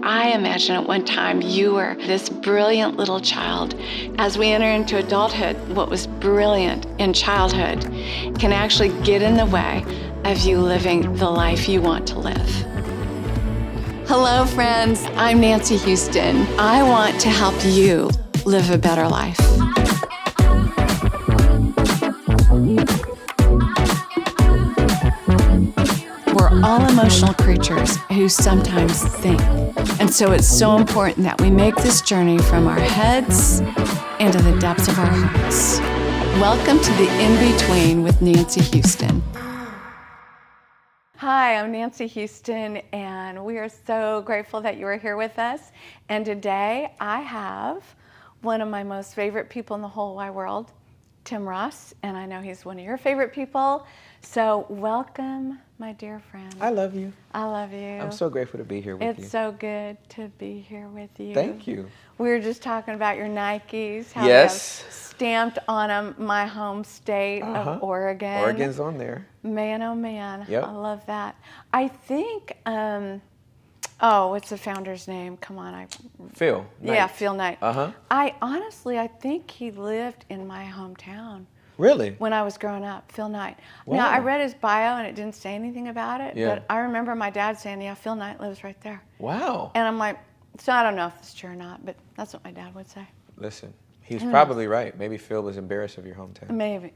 I imagine at one time you were this brilliant little child. As we enter into adulthood, what was brilliant in childhood can actually get in the way of you living the life you want to live. Hello, friends. I'm Nancy Houston. I want to help you live a better life. We're all emotional creatures who sometimes think. And so it's so important that we make this journey from our heads into the depths of our hearts. Welcome to the In-Between with Nancy Houston. Hi, I'm Nancy Houston, and we are so grateful that you are here with us. And today I have one of my most favorite people in the whole wide world, Tim Ross, and I know he's one of your favorite people. So welcome, my dear friend. I love you. I love you. I'm so grateful to be here with you. It's so good to be here with you. Thank you. We were just talking about your Nikes, how Yes. they have stamped on them my home state of Oregon. Oregon's on there. Man, oh man, Yep. I love that. I think, what's the founder's name? Come on, Phil. Knight. Yeah, Phil Knight. Uh-huh. I think he lived in my hometown. Really? When I was growing up, Phil Knight. Wow. Now, I read his bio and it didn't say anything about it, Yeah. but I remember my dad saying, yeah, Phil Knight lives right there. Wow. And I'm like, so I don't know if it's true or not, but that's what my dad would say. Listen, he's probably right. Maybe Phil was embarrassed of your hometown. Maybe.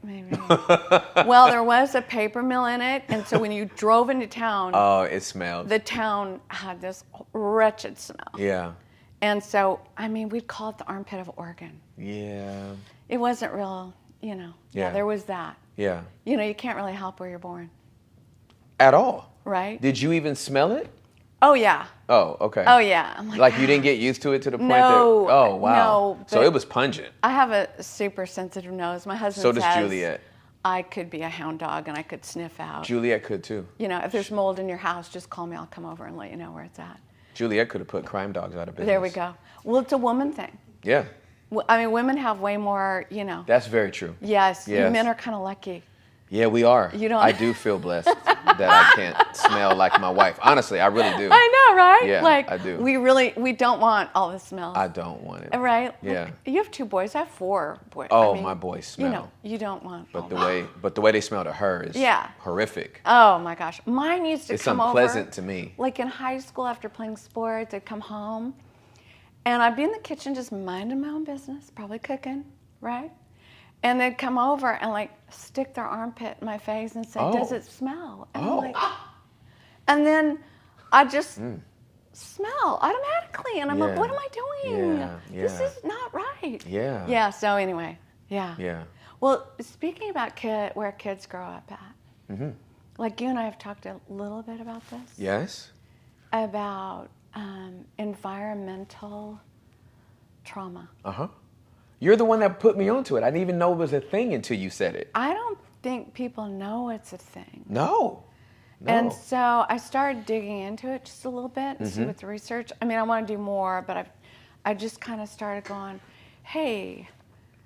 Well, there was a paper mill in it, and so when you drove into town, Oh, it smelled. the town had this wretched smell. Yeah. And so, we'd call it the armpit of Oregon. Yeah. It wasn't real, Yeah. there was that. Yeah. You can't really help where you're born, At all? right? Did you even smell it? Oh, yeah. Oh, okay. Oh, yeah. I'm Like you didn't get used to it to the point No, that... Oh, wow. no, So but- it was pungent. I have a super sensitive nose. My husband So does says Juliet. I could be a hound dog and I could sniff out. Juliet could too. If there's mold in your house, just call me. I'll come over and let you know where it's at. Juliet could have put crime dogs out of business. There we go. Well, it's a woman thing. Yeah. Women have way more, That's very true. Yes. Yes. Men are kind of lucky. Yeah, we are. You don't- I do feel blessed that I can't smell like my wife. Honestly, I really do. I know, right? Yeah, I do. We don't want all the smells. I don't want it. Right? Yeah. Look, you have 2 boys. I have 4 boys. Oh, my boys smell. You don't want But all the way they smell to her is horrific. Oh my gosh. Mine used to It's come unpleasant over, to me. Like in high school after playing sports, I'd come home and I'd be in the kitchen just minding my own business, probably cooking, right? And they'd come over and like stick their armpit in my face and say, does it smell? And I'm like, and then I just smell automatically. And I'm like, what am I doing? Yeah, This yeah. is not right. Yeah. Yeah, so anyway, yeah. Yeah. Well, speaking about where kids grow up at, like you and I have talked a little bit about this. Yes? About environmental trauma. Uh-huh. You're the one that put me onto it. I didn't even know it was a thing until you said it. I don't think people know it's a thing. No. And so I started digging into it just a little bit and see what the research. I want to do more, but I just kind of started going, hey,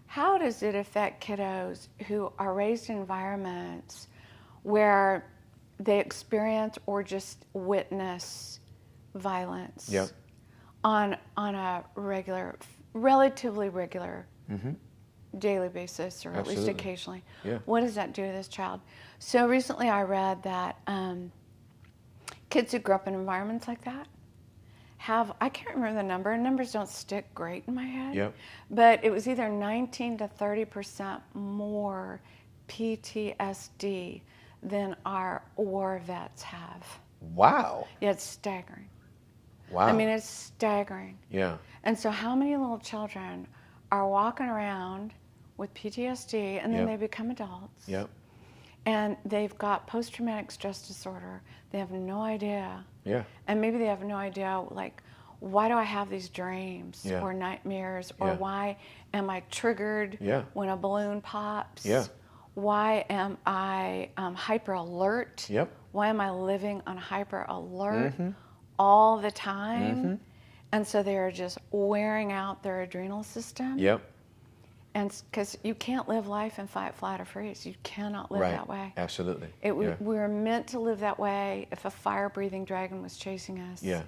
how does it affect kiddos who are raised in environments where they experience or just witness violence on a relatively regular daily basis, or at least occasionally? Yeah. What does that do to this child? So recently I read that kids who grew up in environments like that have, I can't remember the number, numbers don't stick great in my head, but it was either 19 to 30% more PTSD than our war vets have. Wow. Yeah, it's staggering. Wow. It's staggering. Yeah. And so how many little children are walking around with PTSD and then they become adults? Yep. And they've got post-traumatic stress disorder. They have no idea. Yeah. And maybe they have no idea, like, why do I have these dreams Yeah. or nightmares? Or Yeah. why am I triggered when a balloon pops? Yeah. Why am I hyper alert? Yep. Why am I living on hyper alert all the time? And so they're just wearing out their adrenal system. Yep. And because you can't live life in fight, flight, or freeze. You cannot live Right. that way. Absolutely. We were meant to live that way if a fire-breathing dragon was chasing us. Yeah.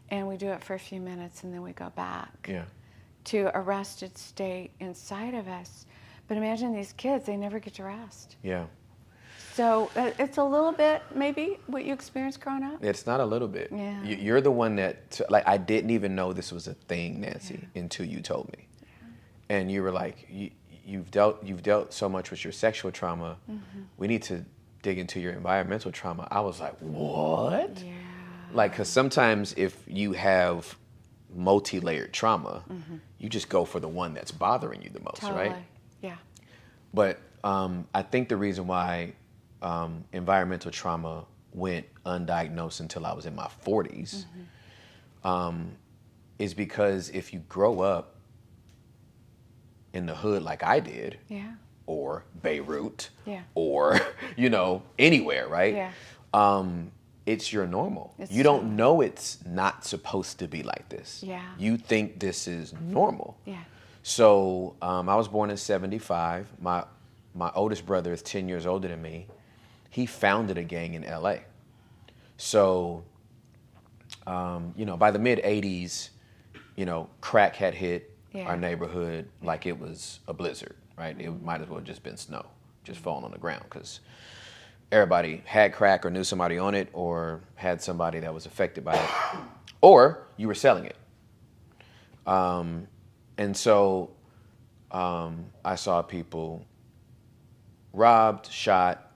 and we do it for a few minutes, and then we go back Yeah. to a rested state inside of us. But imagine these kids, they never get to rest. Yeah. So it's a little bit maybe what you experienced growing up. It's not a little bit. Yeah. You're the one that, like, I didn't even know this was a thing, Nancy, until you told me. Yeah. And you were like, you've dealt so much with your sexual trauma. Mm-hmm. We need to dig into your environmental trauma. I was like, what? Yeah. Like, because sometimes if you have multi-layered trauma, you just go for the one that's bothering you the most, Totally. right? Yeah. But I think the reason why environmental trauma went undiagnosed until I was in my 40s is because if you grow up in the hood like I did, Yeah. or Beirut, Yeah. or, anywhere, right? Yeah. It's your normal. It's You don't know it's not supposed to be like this. Yeah. You think this is normal. Yeah. So I was born in 75. My oldest brother is 10 years older than me. He founded a gang in LA. So, by the mid 80s, crack had hit our neighborhood like it was a blizzard, right? It might as well have just been snow, just falling on the ground, because everybody had crack or knew somebody on it or had somebody that was affected by it, or you were selling it. And so I saw people robbed, shot,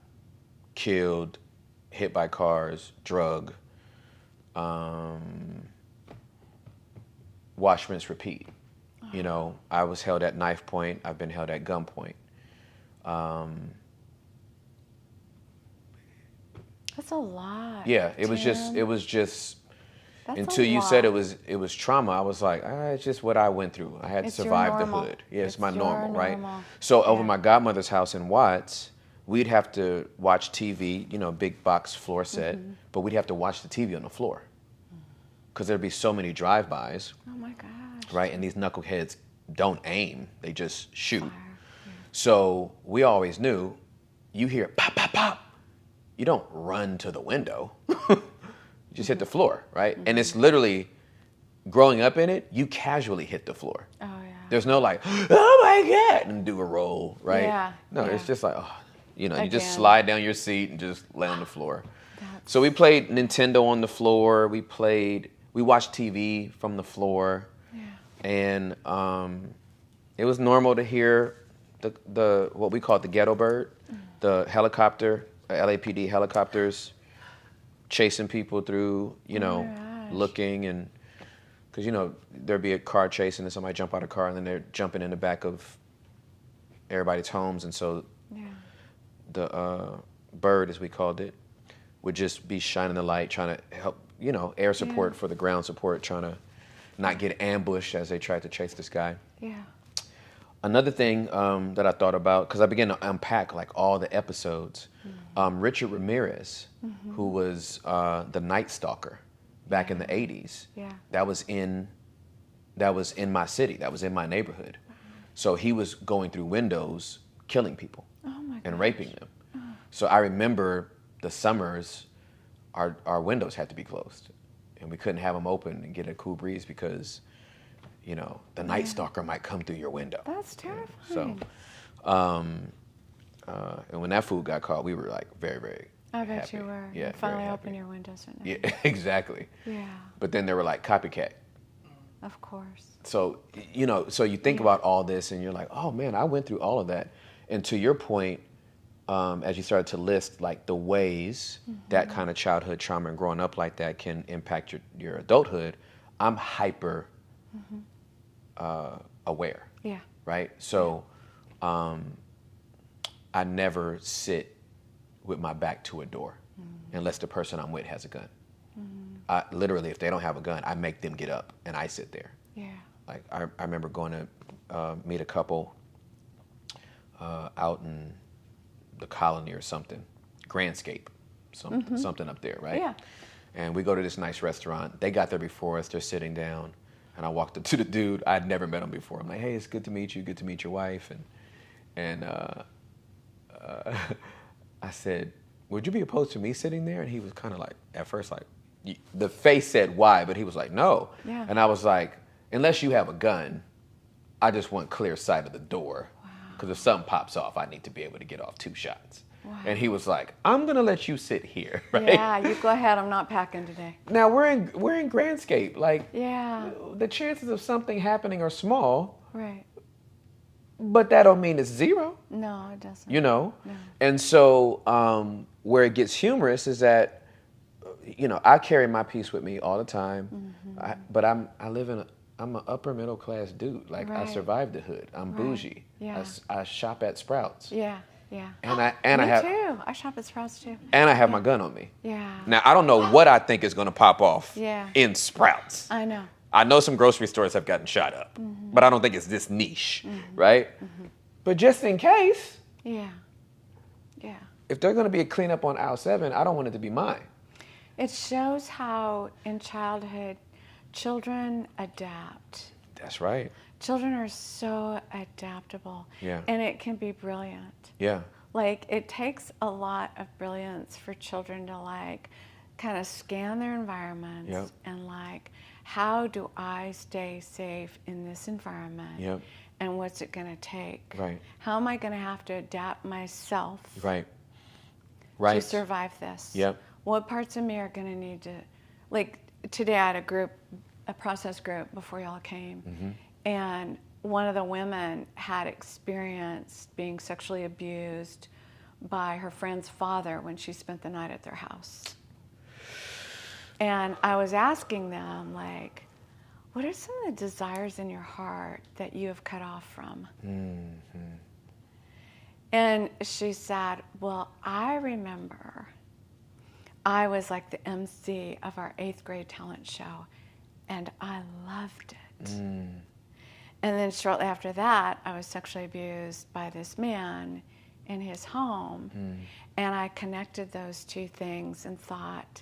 killed, hit by cars, drugged, wash, rinse, repeat. I was held at knife point. I've been held at gunpoint. That's a lot. Yeah, it was just That's until a you lot. said it was trauma. I was like, it's just what I went through. I had to It's your survive the normal. hood. Yeah, it's my It's normal, your right? normal. So over Yeah. my godmother's house in Watts, we'd have to watch TV, big box floor set, but we'd have to watch the TV on the floor because there'd be so many drive-bys, Oh my gosh. right? And these knuckleheads don't aim; they just shoot. Fire. So we always knew, you hear pop, pop, pop, you don't run to the window. You just hit the floor, right? And it's literally, growing up in it, you casually hit the floor. Oh yeah. There's no like, oh my God, and do a roll, right? Yeah, No, yeah. it's just like, you just Again. slide down your seat and just lay on the floor. That's- So we played Nintendo on the floor. We watched TV from the floor. Yeah. And it was normal to hear the what we call the ghetto bird, the helicopter, LAPD helicopters chasing people through, my gosh. looking, and because there'd be a car chasing and somebody jump out of the car and then they're jumping in the back of everybody's homes, and so Yeah. the bird, as we called it, would just be shining the light, trying to help, air support for the ground support, trying to not get ambushed as they tried to chase this guy. Yeah. Another thing that I thought about, because I began to unpack like all the episodes, Richard Ramirez, who was the Night Stalker back in the 80s, Yeah. that was in my city, that was in my neighborhood. So he was going through windows, killing people Oh my and gosh. raping them. So I remember the summers, our windows had to be closed, and we couldn't have them open and get a cool breeze because the Night Stalker might come through your window. That's terrifying. So, and when that fool got caught, we were like very, very I bet happy. you were. Yeah, You finally very open happy. your windows at Yeah, night. exactly. Yeah. But then they were like copycat. Of course. So, so you think about all this and you're like, oh man, I went through all of that. And to your point, as you started to list like the ways that kind of childhood trauma and growing up like that can impact your adulthood, I'm hyper aware, Yeah. right? So I never sit with my back to a door unless the person I'm with has a gun. I, literally, if they don't have a gun, I make them get up and I sit there. Yeah. Like I remember going to meet a couple out in the Colony or something, Grandscape, something up there, right? Yeah. And we go to this nice restaurant. They got there before us. They're sitting down, and I walked up to the dude. I'd never met him before. I'm like, "Hey, it's good to meet you. Good to meet your wife." And I said, "Would you be opposed to me sitting there?" And he was kind of like, at first, like, the face said why, but he was like, no. Yeah. And I was like, unless you have a gun, I just want clear sight of the door. Because if something pops off, I need to be able to get off 2 shots. Wow. And he was like, I'm going to let you sit here. Right? Yeah, you go ahead. I'm not packing today. Now, we're in Grandscape. Like, yeah, the chances of something happening are small. right. But that don't mean it's zero. No, it doesn't. You know? No. And so where it gets humorous is that, I carry my peace with me all the time. But I'm an upper middle class dude. Like, I Right. survived the hood. I'm bougie. Yeah. I shop at Sprouts. Yeah, yeah. And I Me have too. I shop at Sprouts too. and I have my gun on me. Yeah. Now, I don't know what I think is going to pop off Yeah. in Sprouts. I know. I know some grocery stores have gotten shot up, but I don't think it's this niche, right? But just in case, Yeah. Yeah. if there's going to be a cleanup on aisle 7, I don't want it to be mine. It shows how in childhood children adapt. That's right. Children are so adaptable. Yeah. And it can be brilliant. Yeah. Like, it takes a lot of brilliance for children to, like, kind of scan their environments Yep. and, like, how do I stay safe in this environment? Yep. And what's it going to take? Right. How am I going to have to adapt myself Right. to Right. survive this? Yep. What parts of me are going to need to, like, today I had a process group before y'all came, and one of the women had experienced being sexually abused by her friend's father when she spent the night at their house. And I was asking them, like, what are some of the desires in your heart that you have cut off from? And she said, well, I remember I was like the MC of our 8th grade talent show, and I loved it. And then shortly after that, I was sexually abused by this man in his home. And I connected those two things and thought,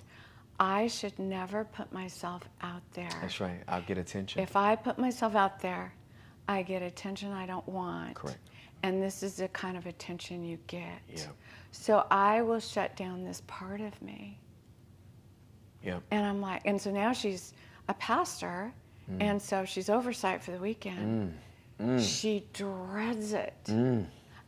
I should never put myself out there. That's right. I'll get attention. If I put myself out there, I get attention I don't want. Correct. And this is the kind of attention you get. Yeah. So I will shut down this part of me. Yeah. And I'm like, and so now she's a pastor, and so she's oversight for the weekend. She dreads it.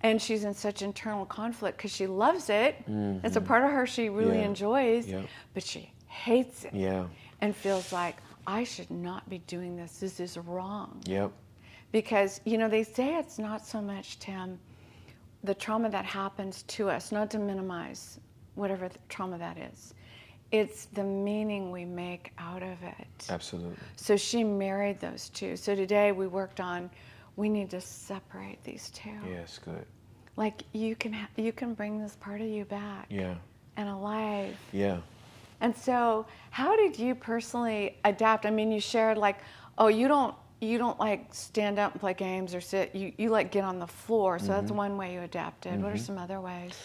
And she's in such internal conflict because she loves it. It's a part of her she really Yeah. enjoys, Yep. but she hates it Yeah. and feels like, I should not be doing this. This is wrong. Yep. Because, they say it's not so much, Tim, the trauma that happens to us, not to minimize whatever the trauma that is. It's the meaning we make out of it. Absolutely. So she married those two. So today we worked on, we need to separate these two. Yes, good. Like, you can bring this part of you back Yeah. and alive. Yeah. And so how did you personally adapt? I mean, you shared like, oh, you don't like stand up and play games or sit. You like get on the floor. So that's one way you adapted. What are some other ways?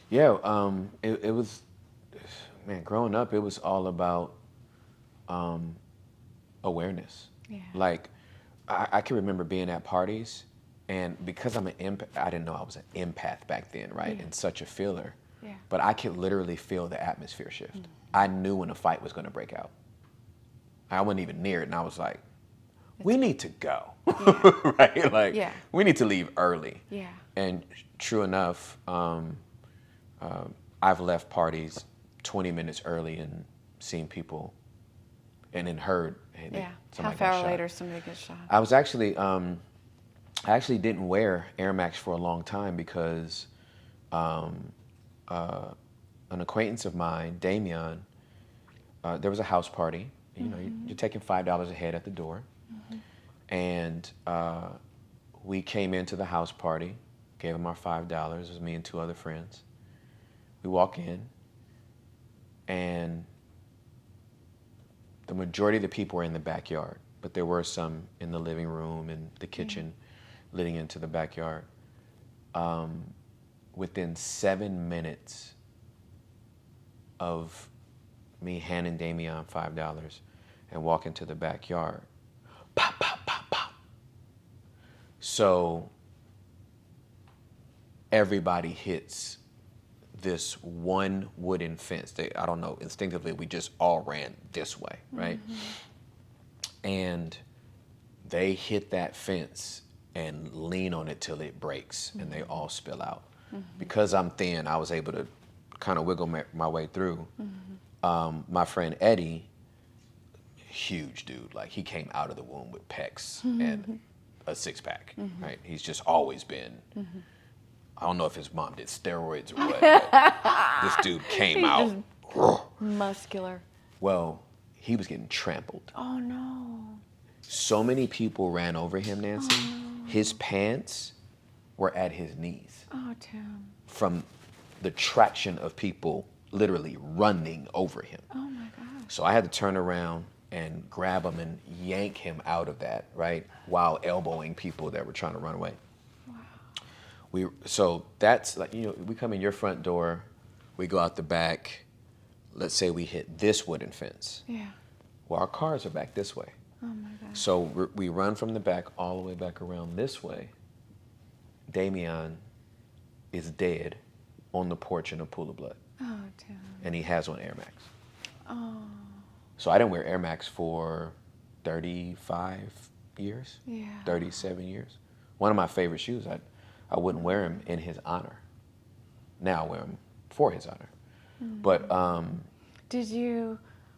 Yeah. It was, man, growing up, it was all about awareness. Yeah. Like, I can remember being at parties, and because I'm an empath, I didn't know I was an empath back then, right? Yeah. And such a feeler. Yeah. But I could literally feel the atmosphere shift. I knew when a fight was going to break out. I wasn't even near it, and I was like, we need to go, right? Like, Yeah. we need to leave early. Yeah. And true enough, I've left parties 20 minutes early and seen people, and then heard, hey, Yeah. somebody Half got hour shot. later, somebody gets shot. I was actually, I actually didn't wear Air Max for a long time because an acquaintance of mine, Damian, there was a house party. You know, you're taking $5 a head at the door. And we came into the house party, gave him our $5. It was me and 2 other friends. We walk in, and the majority of the people were in the backyard, but there were some in the living room and the kitchen leading into the backyard. Within 7 minutes of me handing Damian $5 and walking to the backyard, pop, pop, pop, pop. So everybody hits this one wooden fence. I don't know, instinctively, we just all ran this way, right? And they hit that fence and lean on it till it breaks, and they all spill out. Because I'm thin, I was able to kind of wiggle my way through. My friend Eddie, huge dude, like he came out of the womb with pecs and a six-pack, right? He's just always been, I don't know if his mom did steroids or what, but this dude came out. Muscular. Well, he was getting trampled. Oh, no. So many people ran over him, Nancy. Oh, no. His pants were at his knees. Oh, Tim. From the traction of people literally running over him. Oh, my gosh. So I had to turn around and grab him and yank him out of that, right? While elbowing people that were trying to run away. Wow. So that's like, you know, we come in your front door, we go out the back, let's say we hit this wooden fence. Yeah. Well, our cars are back this way. Oh, my gosh. So we run from the back all the way back around this way. Damien is dead on the porch in a pool of blood. Oh, Tim. And he has on Air Max. Oh. So I didn't wear Air Max for 35 years, Yeah. 37 years. One of my favorite shoes. I wouldn't wear him in his honor. Now I wear him for his honor. But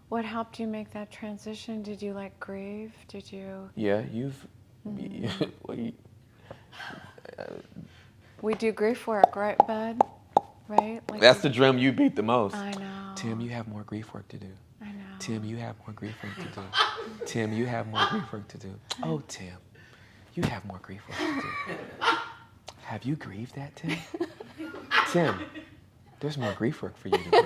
what helped you make that transition? Did you like grieve? Did you? Yeah, We do grief work, right, bud? Right? Like that's the drum you beat the most. I know. Tim, you have more grief work to do. I know. Tim, you have more grief work to do. Tim, you have more grief work to do. Oh, Tim, you have more grief work to do. Have you grieved that, Tim? Tim, there's more grief work for you to do.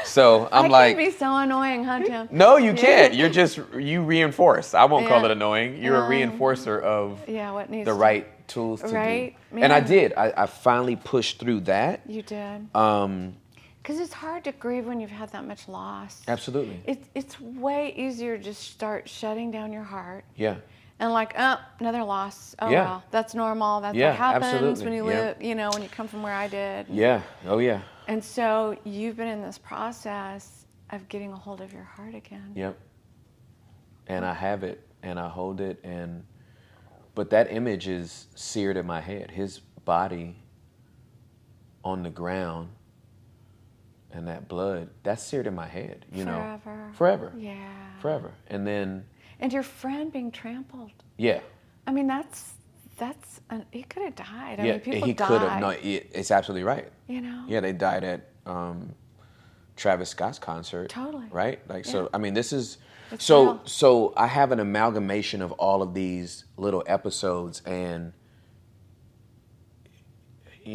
So I'm I can be so annoying, huh, Tim? No, you can't. You reinforce. I won't call it annoying. You're a reinforcer of what needs the right tools to do. Man. And I did. I finally pushed through that. You did. Because it's hard to grieve when you've had that much loss. Absolutely. It's way easier to just start shutting down your heart. Yeah. And like, another loss. Oh, Yeah. well, that's normal. That's Yeah, what happens absolutely. when you Yeah. live, when you come from where I did. Yeah. Oh, yeah. And so you've been in this process of getting a hold of your heart again. Yep. And I have it, and I hold it, but that image is seared in my head. His body on the ground and that blood, that's seared in my head, Forever. Forever. Yeah. Forever. And then... And your friend being trampled. Yeah. I mean, he could have died. I Yeah, mean, people he die. could have. No, it's absolutely right. Yeah, they died at Travis Scott's concert. Totally. Right? Like, Yeah. so, I mean, this is... It's So, real. so I have an amalgamation of all of these little episodes, and,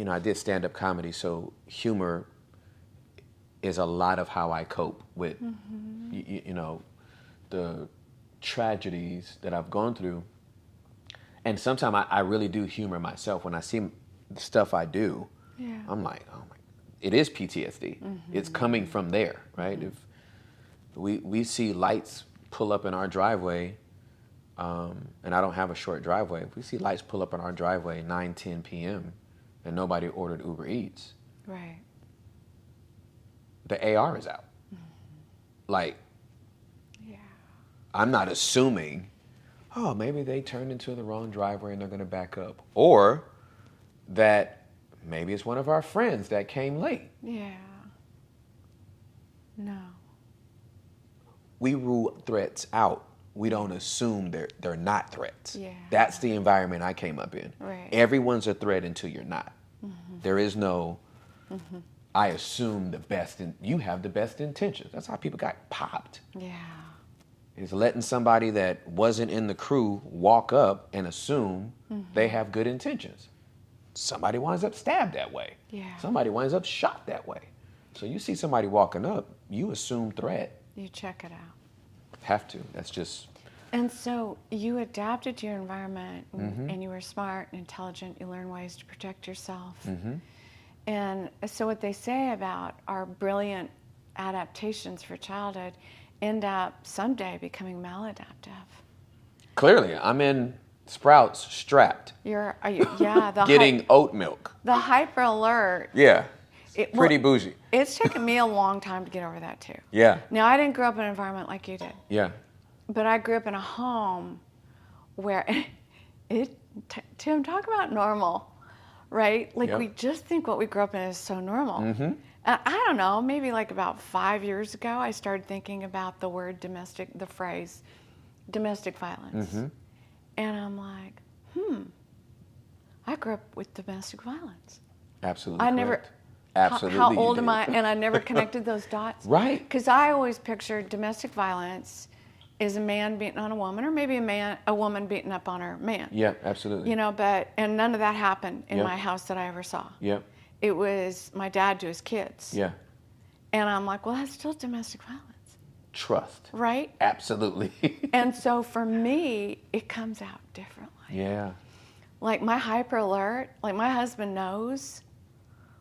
I did stand-up comedy, so humor is a lot of how I cope with, the tragedies that I've gone through. And sometimes I really do humor myself. When I see the stuff I do, I'm like, oh my, it is PTSD. It's coming from there, right? If we see lights pull up in our driveway, and I don't have a short driveway. If we see lights pull up in our driveway 9, 10 p.m. and nobody ordered Uber Eats, Right. the AR is out. Like, Yeah. I'm not assuming, oh, maybe they turned into the wrong driveway and they're going to back up. Or that maybe it's one of our friends that came late. Yeah. No. We rule threats out. We don't assume they're not threats. Yeah. That's the environment I came up in. Right. Everyone's a threat until you're not. There is no, I assume you have the best intentions. That's how people got popped. Yeah. Is letting somebody that wasn't in the crew walk up and assume they have good intentions. Somebody winds up stabbed that way. Yeah. Somebody winds up shot that way. So you see somebody walking up, you assume threat. You check it out. Have to. That's just... And so you adapted to your environment, and you were smart and intelligent. You learned ways to protect yourself. And so what they say about our brilliant adaptations for childhood end up someday becoming maladaptive. Clearly, I'm in Sprouts strapped. Yeah, Getting oat milk. the hyper alert. Yeah. Pretty bougie. It's taken me a long time to get over that too. Yeah. Now, I didn't grow up in an environment like you did. Yeah. But I grew up in a home where Tim, talk about normal, right? Like we just think what we grew up in is so normal. Mm-hmm. I don't know, maybe like about 5 years ago, I started thinking about the phrase domestic violence. Mm-hmm. And I'm like, I grew up with domestic violence. Absolutely. I never, Absolutely. how old am I? And I never connected those dots. Right. Because I always pictured domestic violence is a man beating on a woman, or maybe a woman beating up on her man. Yeah, absolutely. And none of that happened in my house that I ever saw. Yep. It was my dad to his kids. Yeah. And I'm like, well, that's still domestic violence. Trust. Right? Absolutely. And so for me, it comes out differently. Yeah. Like my hyper alert, like my husband knows,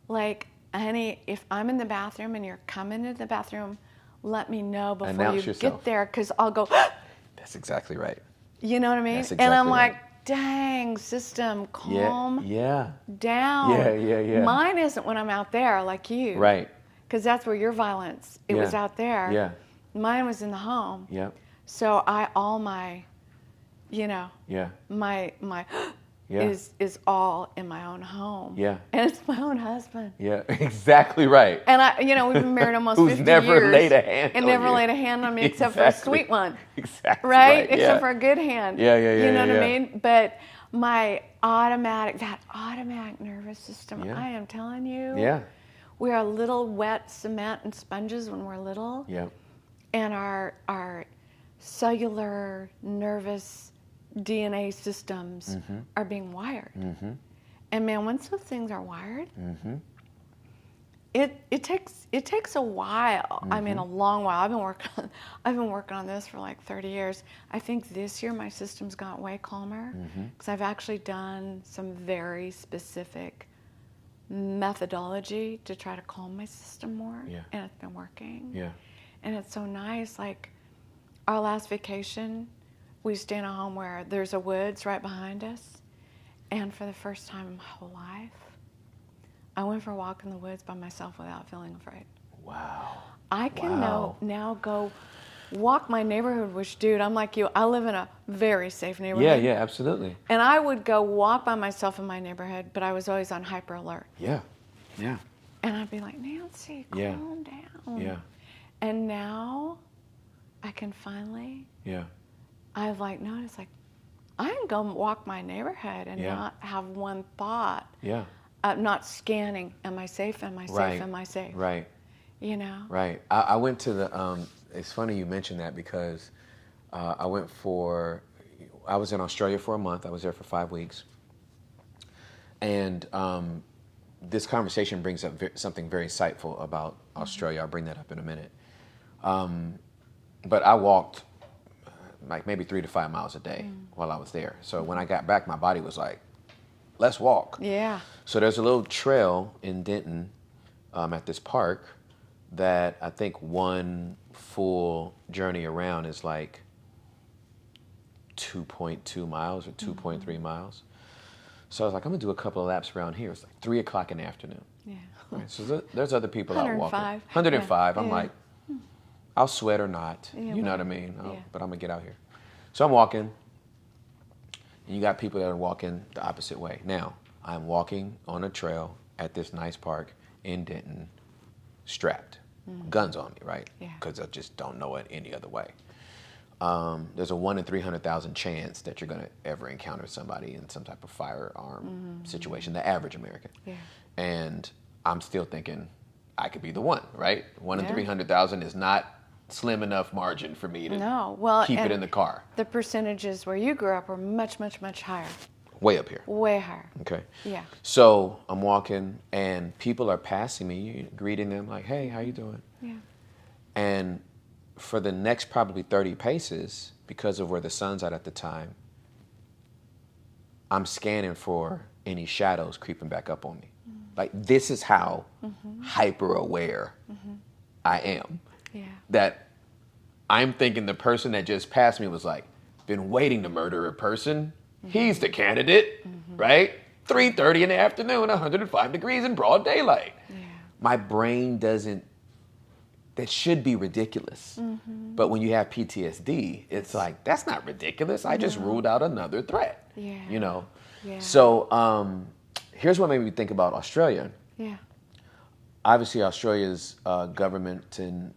like, honey, if I'm in the bathroom and you're coming into the bathroom, let me know before Announce you yourself. get there, because I'll go, That's exactly right. you know what I mean? That's exactly and I'm right. like, dang, system, calm Yeah. down. Yeah. Mine isn't when I'm out there like you. Right. Because that's where your violence, it was out there. Yeah. Mine was in the home. Yep. So all my, my is all in my own home. Yeah. And it's my own husband. Yeah, exactly right. And we've been married almost 50 years. never laid a hand and on never you. laid a hand on me except for a sweet one. Exactly. Right? Yeah. Except for a good hand. Yeah. You know what I mean? But my automatic nervous system, I am telling you. Yeah. We are little wet cement and sponges when we're little. Yep. And our cellular nervous DNA systems are being wired. Mm-hmm. And man, once those things are wired, it takes a while. I mean, a long while. I've been working on this for like 30 years. I think this year my system's got way calmer because I've actually done some very specific methodology to try to calm my system more. Yeah. And it's been working. Yeah. And it's so nice. Like our last vacation, we stay in a home where there's a woods right behind us. And for the first time in my whole life, I went for a walk in the woods by myself without feeling afraid. Wow. I can now go walk my neighborhood, which, dude, I'm like you. I live in a very safe neighborhood. Yeah, absolutely. And I would go walk by myself in my neighborhood, but I was always on hyper alert. Yeah. And I'd be like, Nancy, calm down. Yeah. And now I can finally, I've like noticed, like, I can go walk my neighborhood and not have one thought. Yeah. Not scanning, am I safe, am I safe, am I safe? Right. You know? Right. I went to the, it's funny you mentioned that because I was in Australia for a month. I was there for 5 weeks. And this conversation brings up something very insightful about Australia. I'll bring that up in a minute. But I walked like maybe 3 to 5 miles a day while I was there. So when I got back, my body was like, let's walk. Yeah. So there's a little trail in Denton at this park that I think one full journey around is like 2.2 miles or 2.3 miles. So I was like, I'm gonna do a couple of laps around here. It's like 3 o'clock in the afternoon. Yeah. Right, so there's other people out walking. 105. 105. I'm like, I'll sweat or not. Yeah, you know what I mean? yeah. But I'm gonna get out here. So I'm walking, and you got people that are walking the opposite way. Now, I'm walking on a trail at this nice park in Denton, strapped, guns on me, right? Yeah. Because I just don't know it any other way. There's a 1 in 300,000 chance that you're gonna ever encounter somebody in some type of firearm situation, the average American. Yeah. And I'm still thinking I could be the one, right? 1 in Yeah. 300,000 is not slim enough margin for me to keep it in the car. The percentages where you grew up were much, much, much higher. Way up here. Way higher. Okay. Yeah. So I'm walking and people are passing me, greeting them like, hey, how you doing? Yeah. And for the next probably 30 paces, because of where the sun's at the time, I'm scanning for any shadows creeping back up on me. Like, this is how hyper aware I am. Yeah. That I'm thinking the person that just passed me was like, been waiting to murder a person. He's the candidate, right? 3:30 in the afternoon, 105 degrees in broad daylight. Yeah. my brain doesn't, that should be ridiculous. Mm-hmm. But when you have PTSD, it's like, that's not ridiculous. I just ruled out another threat, you know? Yeah. So here's what made me think about Australia. Yeah. Obviously, Australia's government and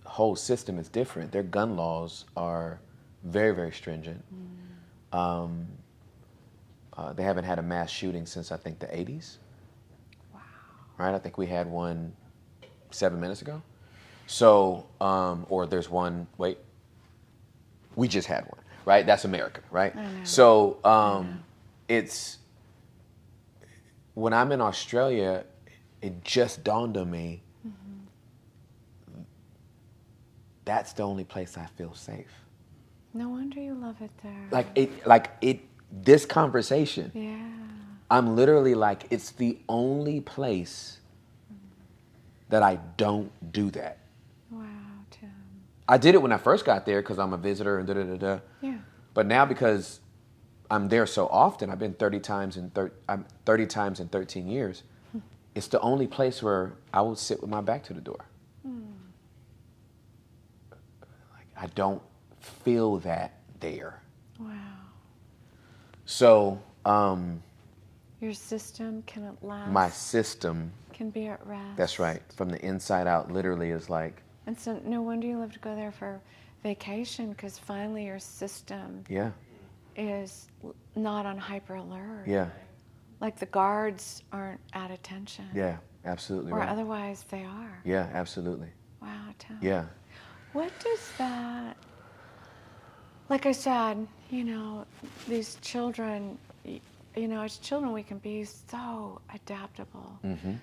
whole system is different. Their gun laws are very, very stringent. They haven't had a mass shooting since, I think, the 80s. Wow. Right? I think we had one 7 minutes ago. So, or there's one, wait, we just had one, right? That's America, right? I know. So it's, when I'm in Australia, it just dawned on me, that's the only place I feel safe. No wonder you love it there. This conversation, Yeah. I'm literally like, it's the only place that I don't do that. Wow, Tim. I did it when I first got there because I'm a visitor and da-da-da-da. Yeah. But now because I'm there so often, I've been 30 times in 13 years, it's the only place where I will sit with my back to the door. Like, I don't feel that there. Wow. So Your system can at last my system, can be at rest. that's right, from the inside out literally is like, And so no wonder you love to go there for vacation, because finally your system yeah, is not on hyper alert. yeah, Like the guards aren't at attention. yeah, absolutely Or right. otherwise they are. Yeah, absolutely. Wow, Tim. Yeah. What does that, like I said, these children, as children we can be so adaptable.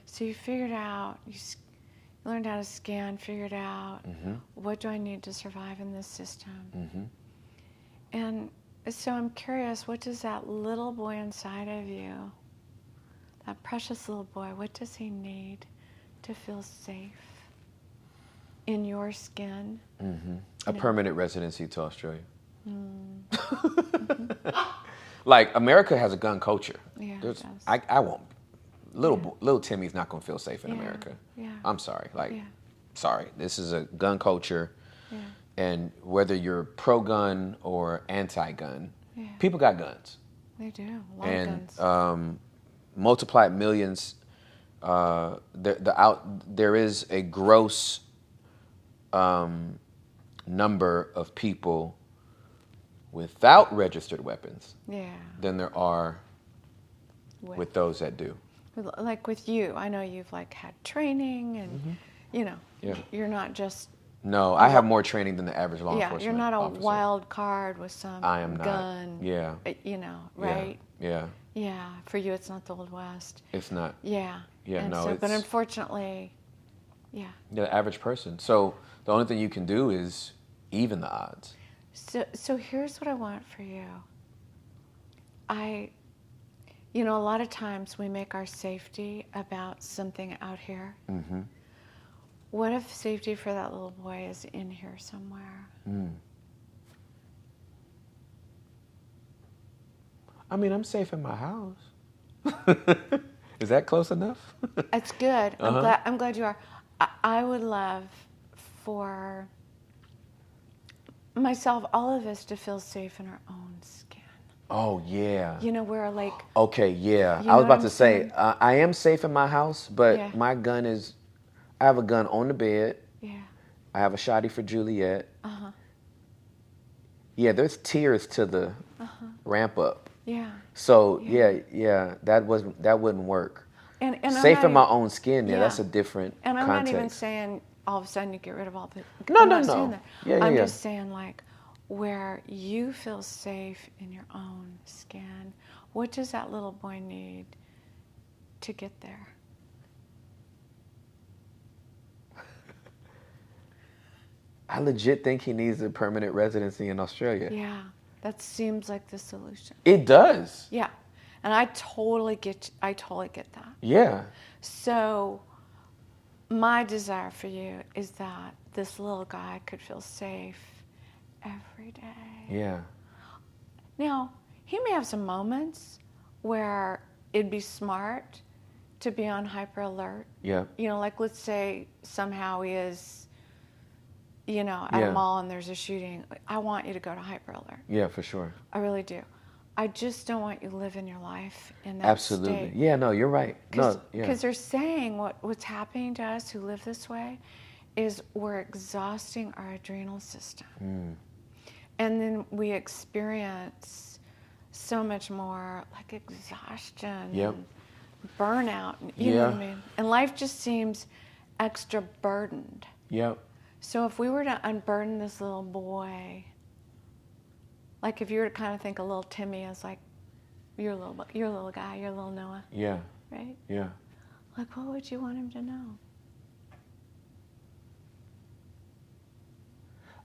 So you figured out, you learned how to scan, figured out, what do I need to survive in this system? And so I'm curious, what does that little boy inside of you, that precious little boy, what does he need to feel safe in your skin? A permanent residency to Australia. Like, America has a gun culture. Yeah, it There's- does. I won't. Little Timmy's not gonna feel safe in Yeah, America. yeah. I'm sorry. Like, Yeah. sorry. This is a gun culture, Yeah. and whether you're pro-gun or anti-gun, Yeah. people got guns. They do. A lot And of guns. multiplied millions. There is a gross number of people without registered weapons Yeah. than there are with those that do. Like with you, I know you've had training and, Yeah. you're not just, No, I have more training than the average law enforcement you're not a officer. wild card with some I am not. gun. Yeah. Right? Yeah. Yeah. For you, it's not the Old West. It's not. Yeah. Yeah, And no, so, but it's- unfortunately, yeah. The average person. So the only thing you can do is even the odds. So here's what I want for you. A lot of times we make our safety about something out here. What if safety for that little boy is in here somewhere? I mean, I'm safe in my house. Is that close enough? It's good. I'm glad you are. I would love for myself, all of us, to feel safe in our own skin. Oh, yeah. Where Okay, yeah. You I was know about what to I'm say, saying? I am safe in my house, but Yeah. my gun is, I have a gun on the bed. yeah. I have a shotty for Juliet. Uh-huh. Yeah, there's tiers to the ramp up. Yeah. So, Yeah. yeah, that wouldn't work. And I'm Safe not in my even- own skin, yeah, that's a different And I'm context. not even saying all of a sudden you get rid of all the. No, I'm no, not no. saying that. Yeah, I'm yeah. just saying where you feel safe in your own skin. What does that little boy need to get there? I legit think he needs a permanent residency in Australia. Yeah, that seems like the solution. It does. Yeah, and I totally get that. Yeah. So my desire for you is that this little guy could feel safe every day. Yeah. Now, he may have some moments where it'd be smart to be on hyper alert. Yeah. You know, like let's say somehow he is, you know, at a mall and there's a shooting. I want you to go to hyper alert. Yeah, for sure. I really do. I just don't want you living your life in that Absolutely. state. Yeah, no, you're right. Because they're saying what's happening to us who live this way is we're exhausting our adrenal system. And then we experience so much more like exhaustion and burnout. You know what I mean? And life just seems extra burdened. Yep. So if we were to unburden this little boy, like if you were to kind of think of little Timmy as like your little guy, your little Noah. Yeah. Right? Yeah. Like what would you want him to know?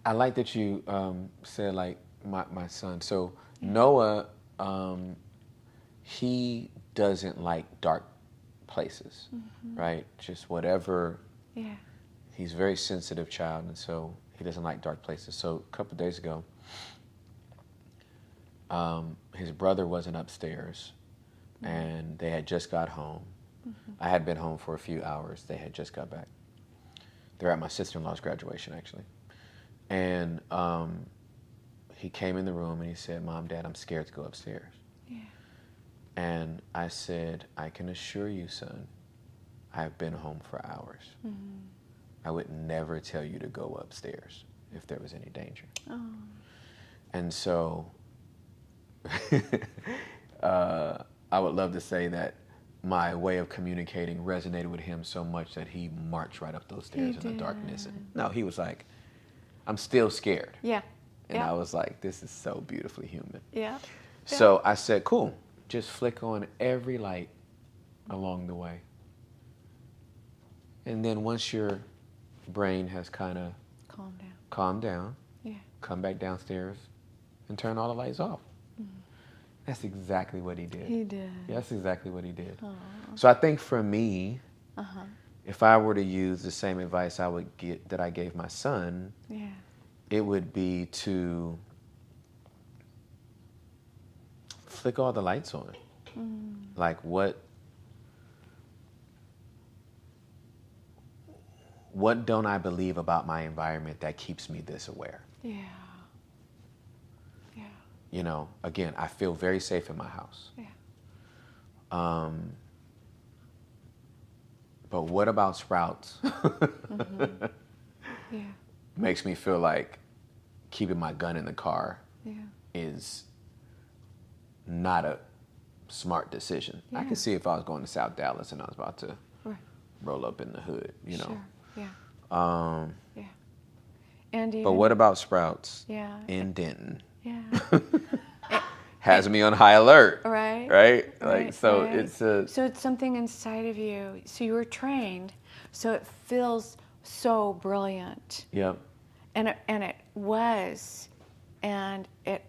I like that you said like my son. So Noah, he doesn't like dark places, right? Just whatever. Yeah. He's a very sensitive child, and so he doesn't like dark places. So a couple of days ago, his brother wasn't upstairs, and they had just got home. I had been home for a few hours. They had just got back. They're at my sister-in-law's graduation, actually. And he came in the room and he said, "Mom, Dad, I'm scared to go upstairs." Yeah. And I said, "I can assure you, son, I've been home for hours. I would never tell you to go upstairs if there was any danger." Oh. And so I would love to say that my way of communicating resonated with him so much that he marched right up those stairs in the darkness. And no, he was like, "I'm still scared." Yeah. And I was like, this is so beautifully human. Yeah. So I said, cool, just flick on every light along the way. And then once your brain has kind of calmed down, come back downstairs and turn all the lights off. That's exactly what he did. He did. Yeah, that's exactly what he did. Aww. So I think for me, if I were to use the same advice I would get that I gave my son, it would be to flick all the lights on. Like what don't I believe about my environment that keeps me this aware? Yeah. Yeah. You know, again, I feel very safe in my house. Yeah. But what about Sprouts? Yeah. Makes me feel like keeping my gun in the car is not a smart decision. I could see if I was going to South Dallas and I was about to roll up in the hood, you know. Yeah. Yeah. And even, but what about Sprouts in Denton? Yeah. Has me on high alert. Right. Right? Like, so it's a... So it's something inside of you. So you were trained, so it feels so brilliant. Yep. And it was, and it,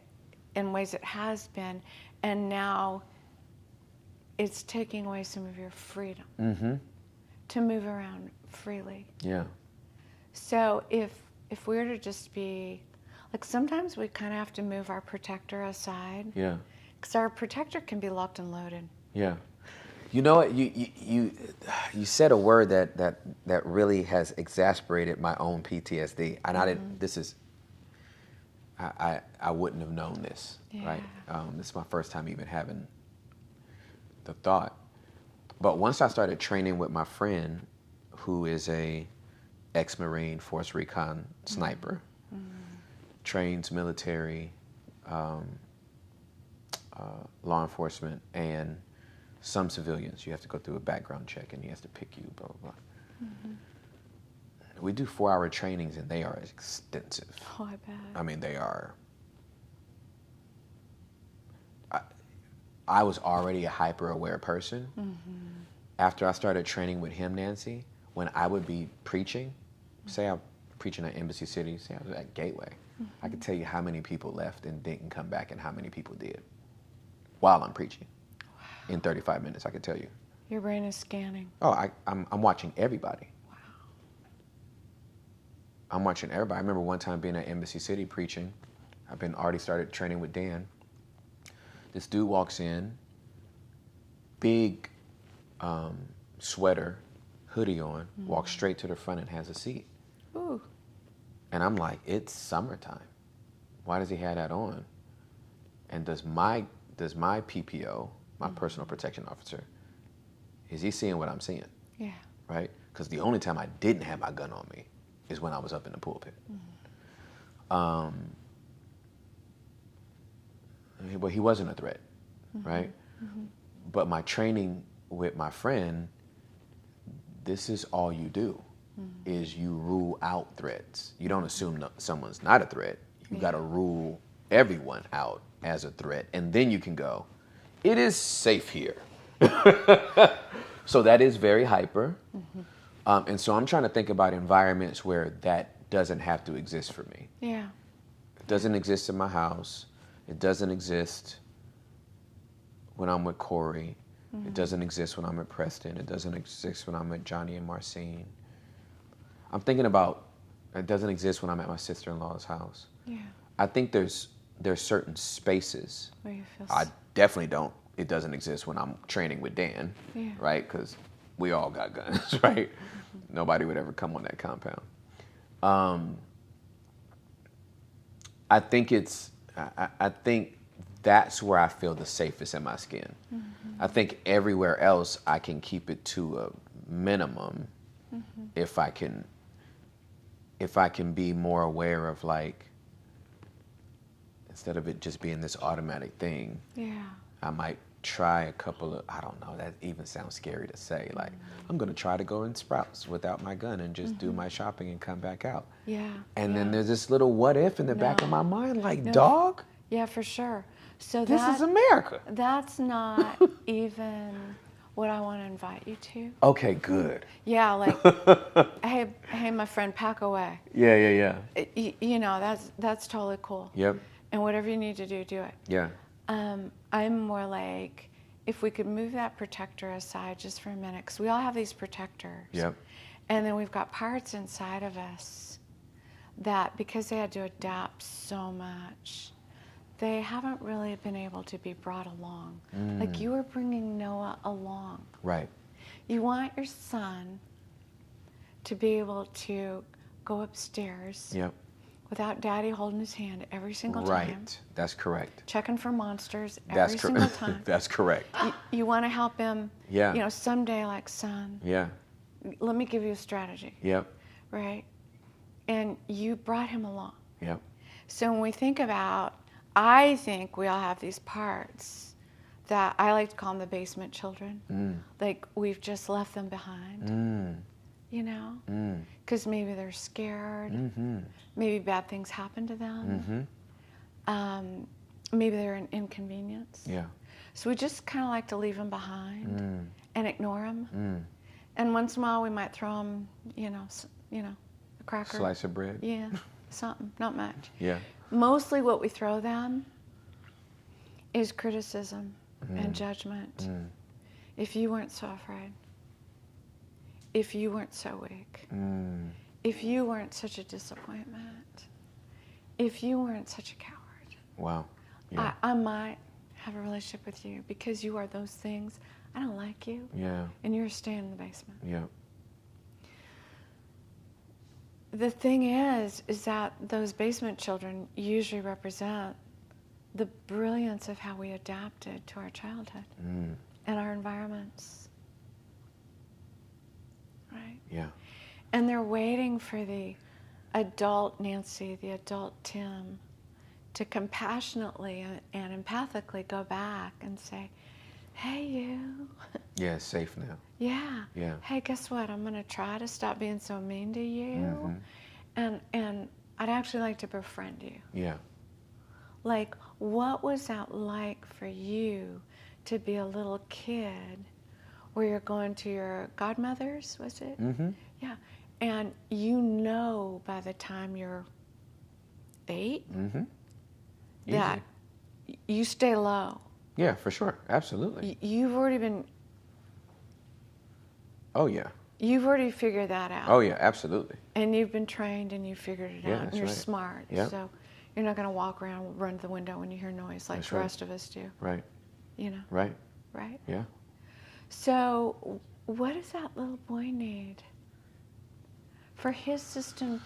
in ways it has been, and now it's taking away some of your freedom to move around freely. Yeah. So if we were to just be, like sometimes we kind of have to move our protector aside. Yeah. Because our protector can be locked and loaded. Yeah. You know what? You said a word that really has exasperated my own PTSD, and I didn't. This is. I wouldn't have known this, right? This is my first time even having the thought. But once I started training with my friend, who is a ex-Marine Force Recon sniper, trains military, law enforcement, and some civilians. You have to go through a background check, and he has to pick you, blah, blah, blah. We do 4-hour trainings, and they are extensive. Oh, I bet. I mean, they are. I was already a hyper-aware person. After I started training with him, Nancy, when I would be preaching, say I'm preaching at Embassy City, say I was at Gateway, I could tell you how many people left and didn't come back and how many people did while I'm preaching. In 35 minutes, I could tell you. Your brain is scanning. Oh, I'm watching everybody. Wow. I'm watching everybody. I remember one time being at Embassy City preaching. I've been already started training with Dan. This dude walks in, big sweater, hoodie on, walks straight to the front and has a seat. Ooh. And I'm like, it's summertime. Why does he have that on? And does my PPO, my personal protection officer, is he seeing what I'm seeing? Yeah. Right? Because the only time I didn't have my gun on me is when I was up in the pulpit. But he wasn't a threat, right? But my training with my friend, this is all you do, is you rule out threats. You don't assume someone's not a threat. You got to rule everyone out as a threat, and then you can go, it is safe here. So that is very hyper. And so I'm trying to think about environments where that doesn't have to exist for me. Yeah. It doesn't exist in my house. It doesn't exist when I'm with Corey. It doesn't exist when I'm at Preston. It doesn't exist when I'm at Johnny and Marcine. I'm thinking about, it doesn't exist when I'm at my sister-in-law's house. Yeah. I think there's certain spaces. Where you feel I definitely don't. It doesn't exist when I'm training with Dan, right? Because we all got guns, right? Nobody would ever come on that compound. I think I think that's where I feel the safest in my skin. I think everywhere else I can keep it to a minimum if I can be more aware of, like, instead of it just being this automatic thing, I might try a couple of, I don't know, that even sounds scary to say, like, I'm going to try to go in Sprouts without my gun and just do my shopping and come back out. And then there's this little what if in the back of my mind, like, dog? Yeah, for sure. So this is America. That's not even what I want to invite you to. Okay, good. Yeah, like, hey, my friend, pack away. Yeah. You know, that's totally cool. Yep. And whatever you need to do it. Yeah. I'm more like, if we could move that protector aside just for a minute, because we all have these protectors. Yep. And then we've got parts inside of us that, because they had to adapt so much, they haven't really been able to be brought along. Like, you were bringing Noah along. Right. You want your son to be able to go upstairs without daddy holding his hand every single time. Right. That's correct. Checking for monsters every single time. That's correct. You want to help him, you know, someday, like, son, let me give you a strategy. Yep. Right? And you brought him along. Yep. So when we think about, I think we all have these parts that I like to call them the basement children. Like, we've just left them behind, you know? Because maybe they're scared. Maybe bad things happen to them. Maybe they're an inconvenience. Yeah. So we just kind of like to leave them behind and ignore them. And once in a while we might throw them, you know, a cracker. Slice of bread. Yeah, something, not much. Yeah. Mostly what we throw them is criticism and judgment. If you weren't so afraid, if you weren't so weak, if you weren't such a disappointment, if you weren't such a coward, wow. Yeah. I might have a relationship with you because you are those things. I don't like you. Yeah. And you're staying in the basement. Yeah. The thing is that those basement children usually represent the brilliance of how we adapted to our childhood and our environments, right? Yeah. And they're waiting for the adult Nancy, the adult Tim, to compassionately and empathically go back and say, hey, you. Yeah, it's safe now. Yeah. Yeah. Hey, guess what? I'm going to try to stop being so mean to you. And I'd actually like to befriend you. Yeah. Like, what was that like for you to be a little kid where you're going to your godmother's, was it? Yeah. And you know by the time you're 8 that you stay low. Yeah, for sure. Absolutely. You've already been... Oh, yeah. You've already figured that out. Oh, yeah, absolutely. And you've been trained and you figured it out. And you're smart. Yep. So you're not going to walk around, run to the window when you hear noise like the rest of us do. Right. You know? Right. Right? Yeah. So what does that little boy need? For his system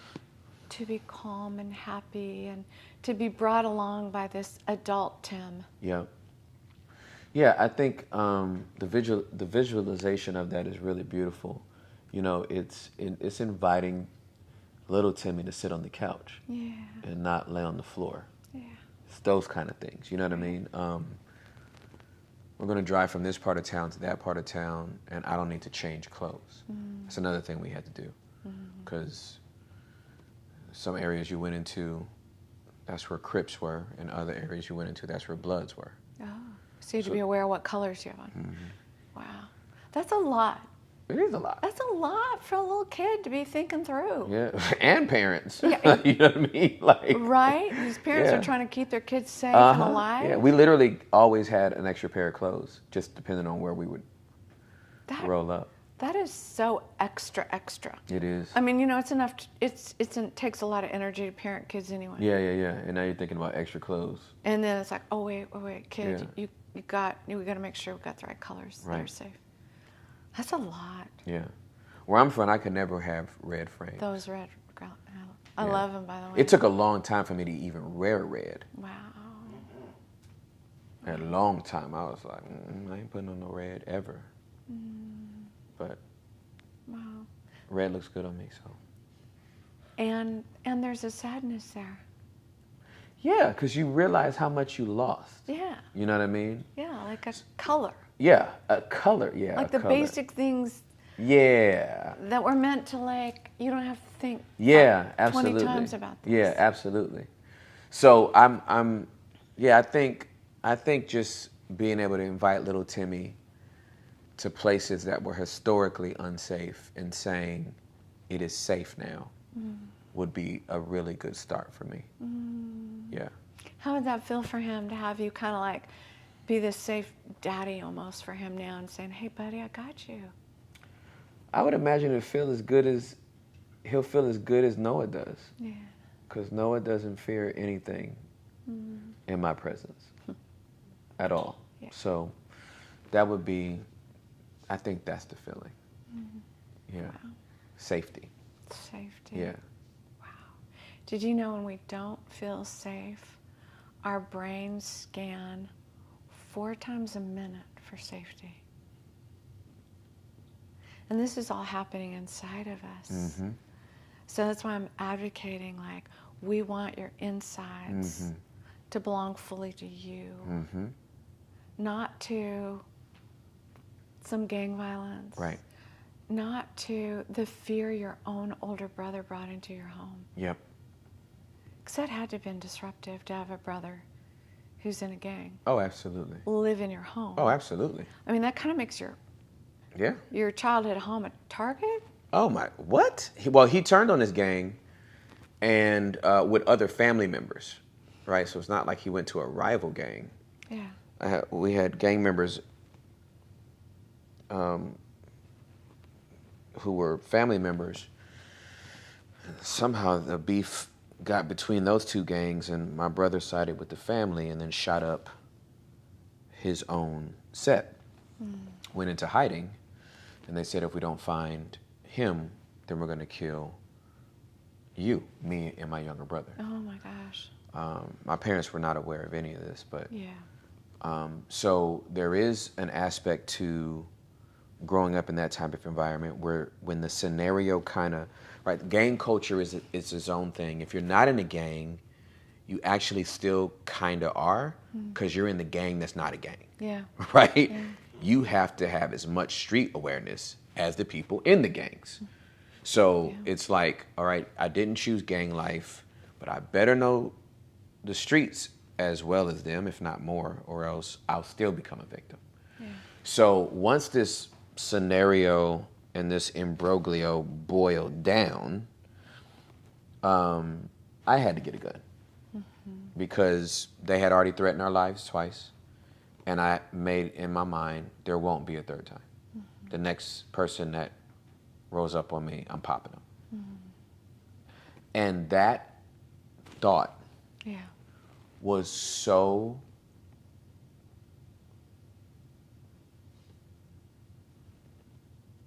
to be calm and happy and to be brought along by this adult Tim. Yeah. Yeah, I think the visualization of that is really beautiful. You know, it's inviting little Timmy to sit on the couch and not lay on the floor. Yeah. It's those kind of things. You know what I mean? We're going to drive from this part of town to that part of town, and I don't need to change clothes. That's another thing we had to do, because some areas you went into, that's where Crips were, and other areas you went into, that's where Bloods were. Oh, so you have to be aware of what colors you have on. Wow. That's a lot. It is a lot. That's a lot for a little kid to be thinking through. Yeah, and parents. Yeah. You know what I mean? Like, right? These parents are trying to keep their kids safe and alive. Yeah, we literally always had an extra pair of clothes, just depending on where we would roll up. That is so extra. It is. I mean, you know, it's enough. It takes a lot of energy to parent kids anyway. Yeah. And now you're thinking about extra clothes. And then it's like, oh wait, kid, we got to make sure we got the right colors that are safe. That's a lot. Yeah. Where I'm from, I could never have red frames. Those red, I love them, by the way. It took a long time for me to even wear red. Wow. A long time. I was like, I ain't putting on no red ever. But red looks good on me, so. And there's a sadness there. Yeah, because you realize how much you lost. Yeah. You know what I mean? Yeah, like a color. Yeah, a color. Yeah, like the basic things. Yeah. That were meant to, like, you don't have to think. Absolutely. 20 times about this. Yeah, absolutely. So I think just being able to invite little Timmy to places that were historically unsafe and saying it is safe now would be a really good start for me. Yeah. How would that feel for him to have you kind of like be this safe daddy almost for him now and saying, hey, buddy, I got you? I would imagine he'll feel as good as Noah does. Yeah. Because Noah doesn't fear anything in my presence at all. Yeah. So that would be, I think that's the feeling. Yeah. Wow. Safety. Safety. Yeah. Wow. Did you know when we don't feel safe, our brains scan 4 times a minute for safety? And this is all happening inside of us. So that's why I'm advocating, like, we want your insides to belong fully to you, not to some gang violence, Right. not to the fear your own older brother brought into your home. Yep. Because that had to have been disruptive to have a brother who's in a gang Oh, absolutely. live in your home. Oh, absolutely. I mean, that kind of makes your childhood home a target. Oh my, what? He turned on his gang and with other family members, right? So it's not like he went to a rival gang. Yeah. We had gang members who were family members. Somehow the beef got between those two gangs, and my brother sided with the family and then shot up his own set. Went into hiding, and they said if we don't find him, then we're going to kill you, me, and my younger brother. Oh my gosh. My parents were not aware of any of this, but Yeah. so there is an aspect to growing up in that type of environment where when the scenario kind of, right, gang culture is its own thing. If you're not in a gang, you actually still kind of are, because you're in the gang that's not a gang. Yeah. Right? Yeah. You have to have as much street awareness as the people in the gangs. So it's like, all right, I didn't choose gang life, but I better know the streets as well as them, if not more, or else I'll still become a victim. Yeah. So once this scenario and this imbroglio boiled down, I had to get a gun because they had already threatened our lives twice. And I made in my mind, there won't be a third time. The next person that rose up on me, I'm popping them. And that thought was so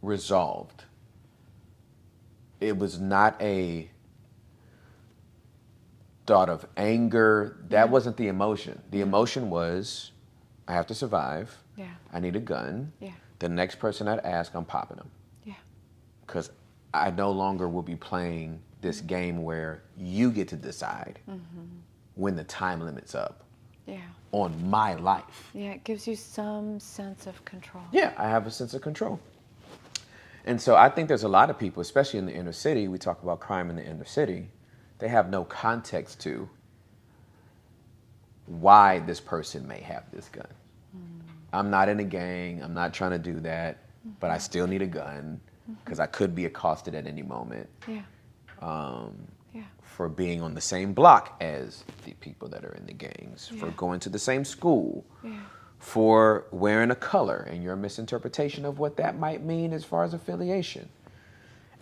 resolved. It was not a thought of anger. That wasn't the emotion. The emotion was, I have to survive. Yeah. I need a gun. Yeah. The next person I'd ask, I'm popping them. Yeah. Because I no longer will be playing this game where you get to decide when the time limit's up on my life. Yeah, it gives you some sense of control. Yeah, I have a sense of control. And so I think there's a lot of people, especially in the inner city, we talk about crime in the inner city, they have no context to why this person may have this gun. I'm not in a gang, I'm not trying to do that, but I still need a gun because I could be accosted at any moment. Yeah. For being on the same block as the people that are in the gangs, for going to the same school, for wearing a color and your misinterpretation of what that might mean as far as affiliation.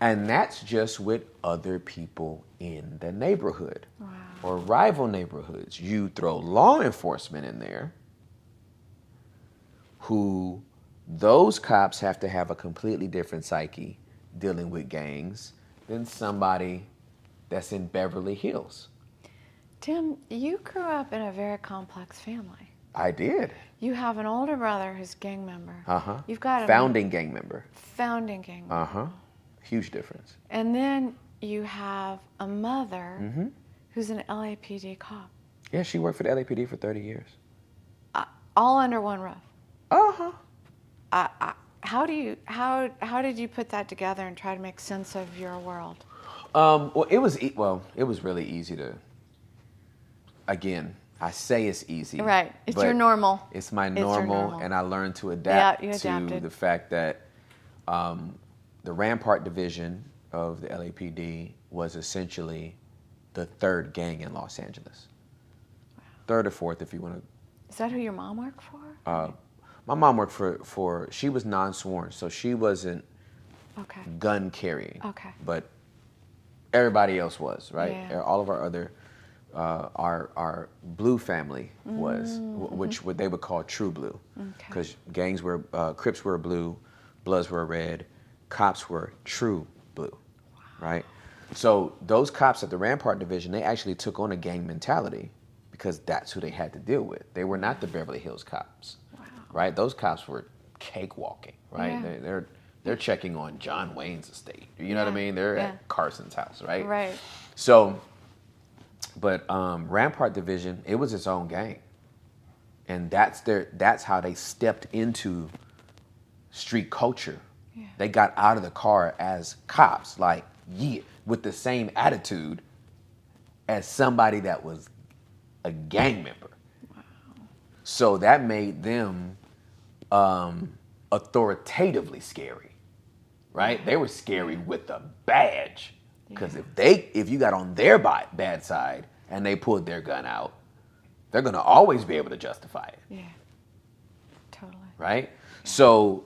And that's just with other people in the neighborhood or rival neighborhoods. You throw law enforcement in there, who those cops have to have a completely different psyche dealing with gangs than somebody that's in Beverly Hills. Tim, you grew up in a very complex family. I did. You have an older brother who's a gang member. You've got founding gang member. Founding gang member. Huge difference. And then you have a mother who's an LAPD cop. Yeah, she worked for the LAPD for 30 years. All under one roof. How did you put that together and try to make sense of your world? Well, it was really easy to. Again, I say it's easy. Right, it's your normal. It's my normal, and I learned to adapt to adapted. the fact that the Rampart Division of the LAPD was essentially the third gang in Los Angeles. Wow. Third or fourth, if you want to. Is that who your mom worked for? My mom worked for, she was non-sworn, so she wasn't gun carrying. But everybody else was, right? Yeah. All of our other, our blue family was, which what they would call true blue. Because gangs were, Crips were blue, Bloods were red, cops were true blue, right? So those cops at the Rampart Division, they actually took on a gang mentality because that's who they had to deal with. They were not the Beverly Hills cops. Right, those cops were cakewalking. Right, they're checking on John Wayne's estate. You know what I mean? They're at Carson's house. Right. Right. So, but Rampart Division, it was its own gang, and that's how they stepped into street culture. Yeah. They got out of the car as cops, like with the same attitude as somebody that was a gang member. Wow. So that made them authoritatively scary, right? They were scary with a badge, because if you got on their bad side and they pulled their gun out, they're gonna always be able to justify it. Yeah, totally. Right. Yeah. So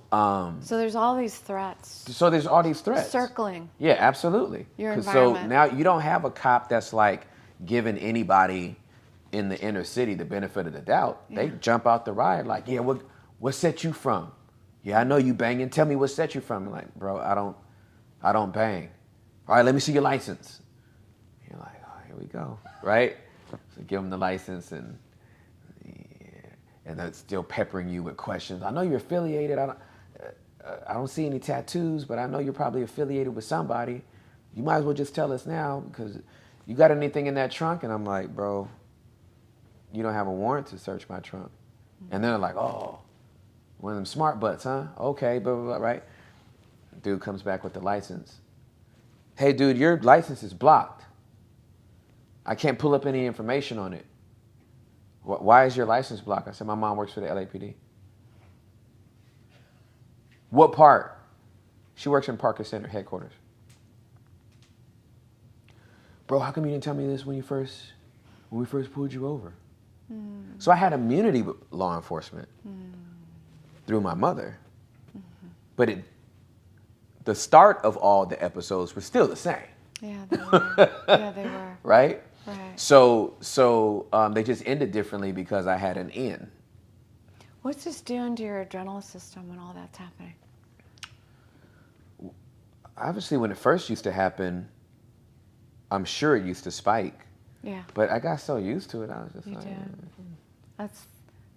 there's all these threats. So there's all these threats circling. Yeah, absolutely. Your environment. So now you don't have a cop that's like giving anybody in the inner city the benefit of the doubt. Yeah. They jump out the ride like, yeah, what set you from? Yeah, I know you banging. Tell me what set you from. I'm like, bro, I don't bang. All right, let me see your license. You're like, oh, here we go, right? So give them the license, and they're still peppering you with questions. I know you're affiliated. I don't see any tattoos, but I know you're probably affiliated with somebody. You might as well just tell us now, because you got anything in that trunk? And I'm like, bro, you don't have a warrant to search my trunk. And then they're like, oh, one of them smart butts, huh? Okay, blah, blah, blah, right? Dude comes back with the license. Hey, dude, your license is blocked. I can't pull up any information on it. Why is your license blocked? I said, my mom works for the LAPD. What part? She works in Parker Center headquarters. Bro, how come you didn't tell me this when we first pulled you over? So I had immunity with law enforcement through my mother. But the start of all the episodes was still the same. Yeah, they were. Yeah, they were. Right? Right. So they just ended differently because I had an in. What's this doing to your adrenal system when all that's happening? obviously when it first used to happen, I'm sure it used to spike. Yeah. But I got so used to it, I was just like...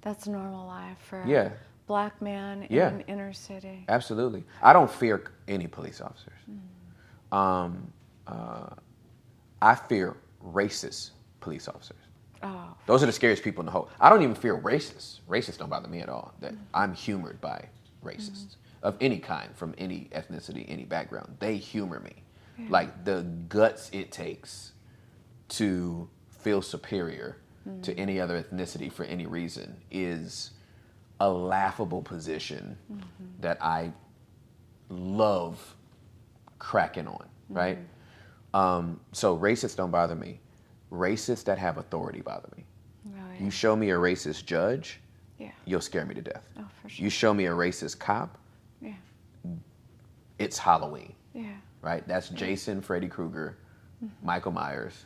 That's normal life for Yeah. a black man in an inner city. Absolutely. I don't fear any police officers. I fear racist police officers. Oh. Those are the scariest people in the whole... I don't even fear racists. Racists don't bother me at all. That I'm humored by racists of any kind, from any ethnicity, any background. They humor me. Yeah. Like the guts it takes to feel superior to any other ethnicity for any reason is a laughable position that I love cracking on, right? So racists don't bother me. Racists that have authority bother me. Oh, yeah. You show me a racist judge, you'll scare me to death. Oh, for sure. You show me a racist cop, it's Halloween. Yeah. Right? That's Jason, Freddy Krueger, Michael Myers.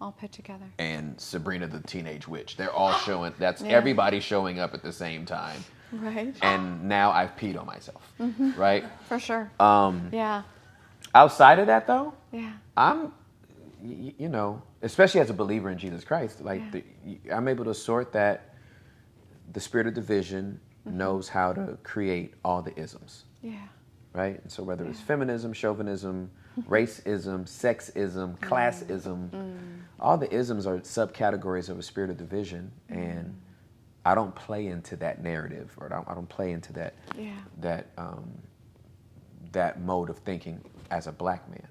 All put together. And Sabrina the Teenage Witch. They're all showing, that's everybody showing up at the same time. Right. And now I've peed on myself. Right? For sure. Yeah. Outside of that though, I'm, you know, especially as a believer in Jesus Christ, like I'm able to sort that the spirit of division knows how to create all the isms. Yeah. Right? And so whether it's feminism, chauvinism, racism, sexism, classism, all the isms are subcategories of a spirit of division, and I don't play into that narrative, or I don't play into that that mode of thinking as a black man.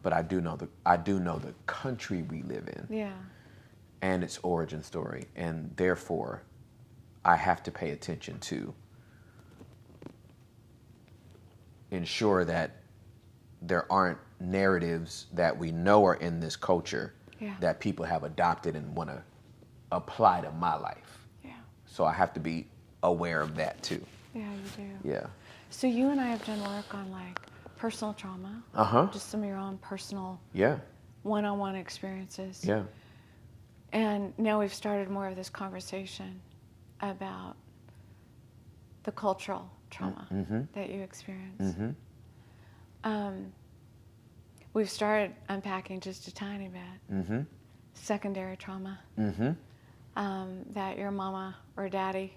But I do know the country we live in, and its origin story, and therefore I have to pay attention to ensure that there aren't narratives that we know are in this culture that people have adopted and want to apply to my life. Yeah. So I have to be aware of that too. Yeah, you do. Yeah. So you and I have done work on like personal trauma. Just some of your own personal one-on-one experiences. Yeah. And now we've started more of this conversation about the cultural trauma that you experience. We've started unpacking just a tiny bit. Secondary trauma that your mama or daddy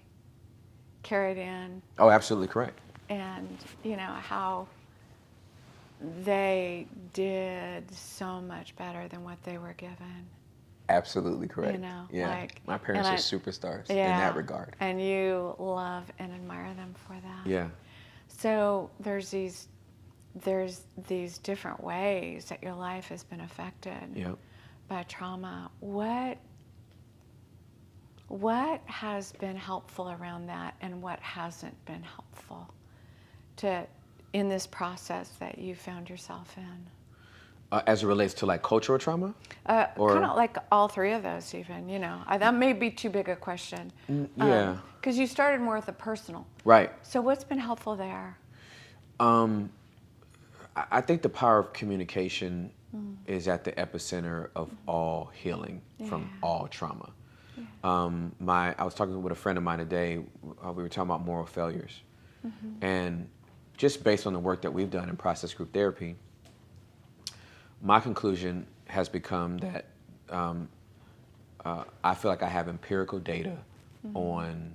carried in. Oh, absolutely correct. And, you know, how they did so much better than what they were given. Absolutely correct. You know, yeah. like, my parents are superstars in that regard. And you love and admire them for that. Yeah. So there's these different ways that your life has been affected by trauma. What has been helpful around that, and what hasn't been helpful in this process that you found yourself in? As it relates to like cultural trauma? Kind of like all three of those even, you know. That may be too big a question. Yeah. Because you started more with the personal. Right. So what's been helpful there? I think the power of communication is at the epicenter of all healing from all trauma. Yeah. I was talking with a friend of mine today. We were talking about moral failures. And just based on the work that we've done in process group therapy, my conclusion has become that I feel like I have empirical data on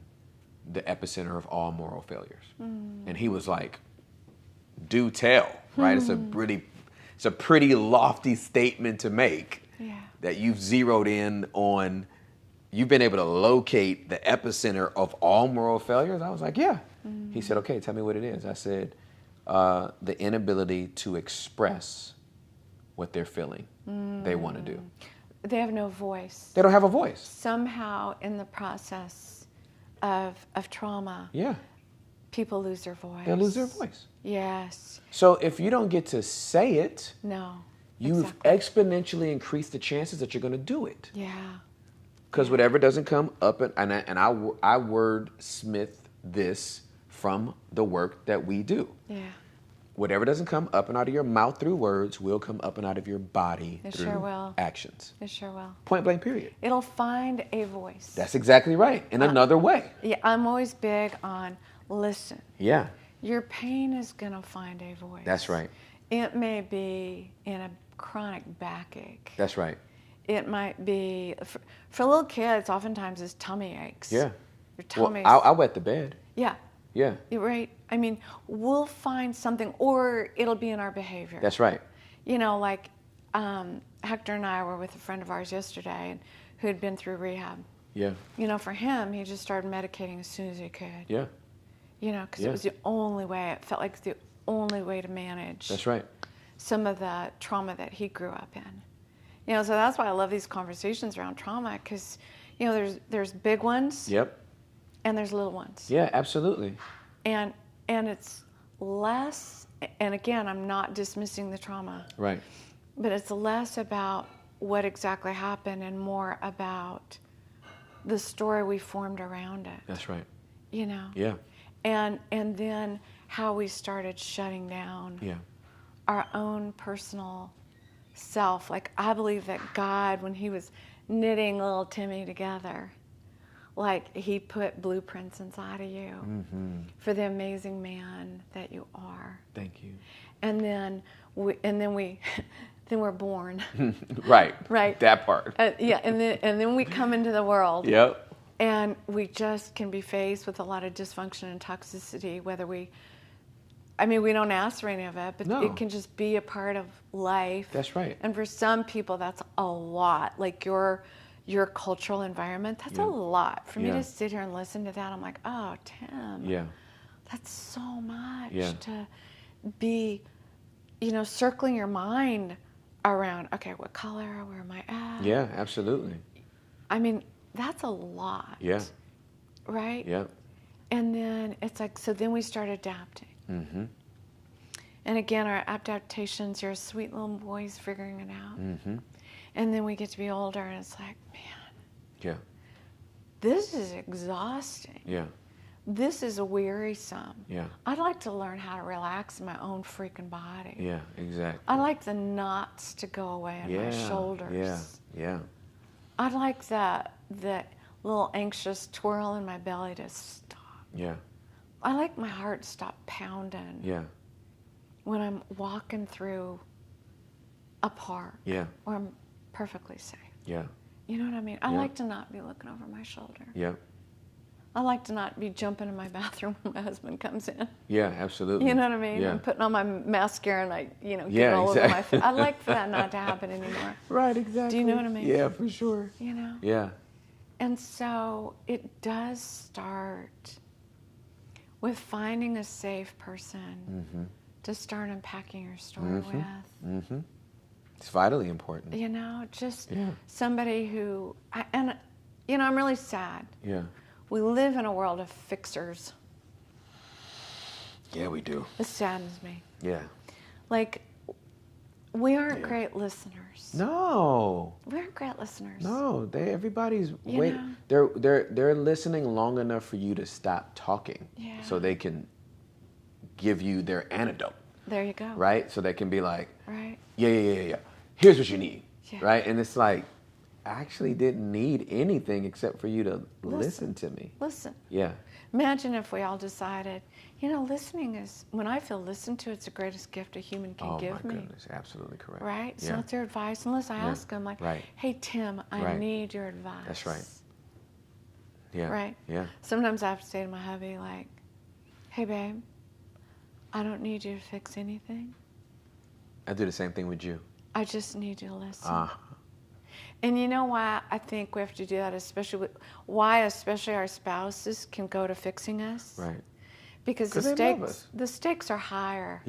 the epicenter of all moral failures. And he was like, do tell, right? It's a pretty lofty statement to make that you've zeroed in on, you've been able to locate the epicenter of all moral failures. I was like, yeah. He said, okay, tell me what it is. I said, the inability to express what they're feeling they want to do. They have no voice. They don't have a voice. Somehow in the process of trauma, people lose their voice. They lose their voice. Yes. So if you don't get to say it, you've exponentially increased the chances that you're going to do it. Yeah. Because whatever doesn't come up, and I wordsmith this from the work that we do. Yeah. Whatever doesn't come up and out of your mouth through words will come up and out of your body through actions. It sure will. Point blank, period. It'll find a voice. That's exactly right. In another way. Yeah, I'm always big on listen. Yeah. Your pain is going to find a voice. That's right. It may be in a chronic backache. That's right. It might be, for little kids, oftentimes it's tummy aches. Yeah. Your tummy. Well, I wet the bed. Yeah. Yeah. You're right. I mean, we'll find something, or it'll be in our behavior. That's right. You know, like Hector and I were with a friend of ours yesterday who had been through rehab. Yeah. You know, for him, he just started medicating as soon as he could. Yeah. You know, because it was the only way. It felt like the only way to manage. That's right. Some of the trauma that he grew up in. You know, so that's why I love these conversations around trauma, because, you know, there's big ones. Yep. And there's little ones. Yeah, absolutely. And it's less, and again, I'm not dismissing the trauma. Right. But it's less about what exactly happened and more about the story we formed around it. That's right. You know? Yeah. And then how we started shutting down our own personal self. Like, I believe that God, when he was knitting little Timmy together, like, he put blueprints inside of you for the amazing man that you are. Thank you. And then we're born. Right. Right. That part. Yeah, and then we come into the world. Yep. And we just can be faced with a lot of dysfunction and toxicity, we don't ask for any of it, but it can just be a part of life. That's right. And for some people, that's a lot. Like your cultural environment, that's a lot. For me to sit here and listen to that, I'm like, oh, Tim. Yeah. That's so much to be, circling your mind around, okay, what color, where am I at? Yeah, absolutely. I mean, that's a lot. Yeah. Right? Yeah. And then it's like, so then we start adapting. Mm-hmm. And again, our adaptations, you're a sweet little boys figuring it out. Mm-hmm. And then we get to be older and it's like, man, this is exhausting. Yeah. This is wearisome. Yeah. I'd like to learn how to relax in my own freaking body. Yeah, exactly. I'd like the knots to go away on my shoulders. Yeah, yeah. I'd like the little anxious twirl in my belly to stop. Yeah. I like my heart to stop pounding. Yeah. When I'm walking through a park. Yeah. Where I'm perfectly safe. Yeah. You know what I mean? I like to not be looking over my shoulder. Yeah. I like to not be jumping in my bathroom when my husband comes in. Yeah, absolutely. You know what I mean? Yeah. I'm putting on my mascara and I, get all over my face. I like for that not to happen anymore. Right, exactly. Do you know what I mean? Yeah, for sure. You know? Yeah. And so it does start with finding a safe person to start unpacking your story with. Mm-hmm. It's vitally important. Just somebody who, I'm really sad. Yeah. We live in a world of fixers. Yeah, we do. It saddens me. Yeah. Like, we aren't great listeners. No. We aren't great listeners. No, everybody's waiting. They're listening long enough for you to stop talking, so they can give you their antidote. There you go. Right, so they can be like, right. Yeah. Here's what you need. Yeah. Right, and it's like, I actually didn't need anything except for you to listen to me. Listen. Yeah. Imagine if we all decided, listening is, when I feel listened to, it's the greatest gift a human can give me. Oh, my goodness, absolutely correct. Right? So it's their advice, unless I ask them, like, hey, Tim, I need your advice. That's right. Yeah. Right? Yeah. Sometimes I have to say to my hubby, like, hey, babe, I don't need you to fix anything. I do the same thing with you. I just need you to listen. And you know why I think we have to do that, especially our spouses can go to fixing us? Right. Because the stakes are higher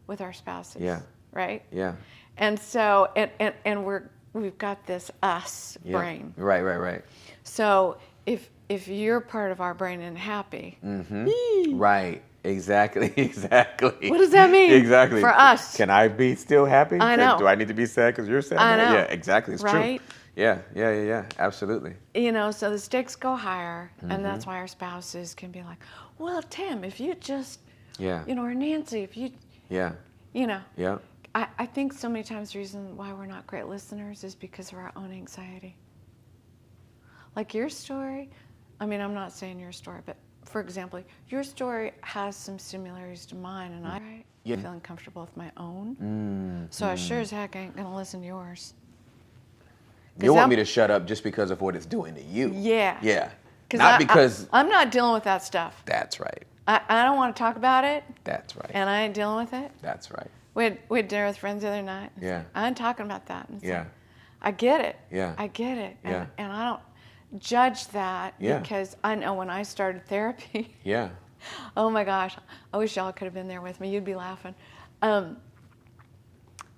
with our spouses. Yeah. Right? Yeah. And so and we've got this us brain. Right. So if you're part of our brain and happy. Mm-hmm. Right. Exactly. What does that mean? Exactly. For us. Can I be still happy? I know. Do I need to be sad because you're sad? I know. Yeah, exactly. It's right? true. Yeah. Absolutely. So the stakes go higher, and that's why our spouses can be like, well, Tim, if you just, or Nancy, if you, Yeah. I think so many times the reason why we're not great listeners is because of our own anxiety. Like your story, I'm not saying your story, but for example, your story has some similarities to mine, and I'm feeling comfortable with my own. So I sure as heck ain't going to listen to yours. You want me to shut up just because of what it's doing to you. Yeah. Yeah. Not because... I'm not dealing with that stuff. That's right. I don't want to talk about it. That's right. And I ain't dealing with it. That's right. We had dinner with friends the other night. Yeah. I ain't talking about that. Yeah. Like, I get it. Yeah. I get it. Yeah. And I don't judge that Yeah. because I know when I started therapy. Yeah. Oh my gosh. I wish y'all could have been there with me. You'd be laughing.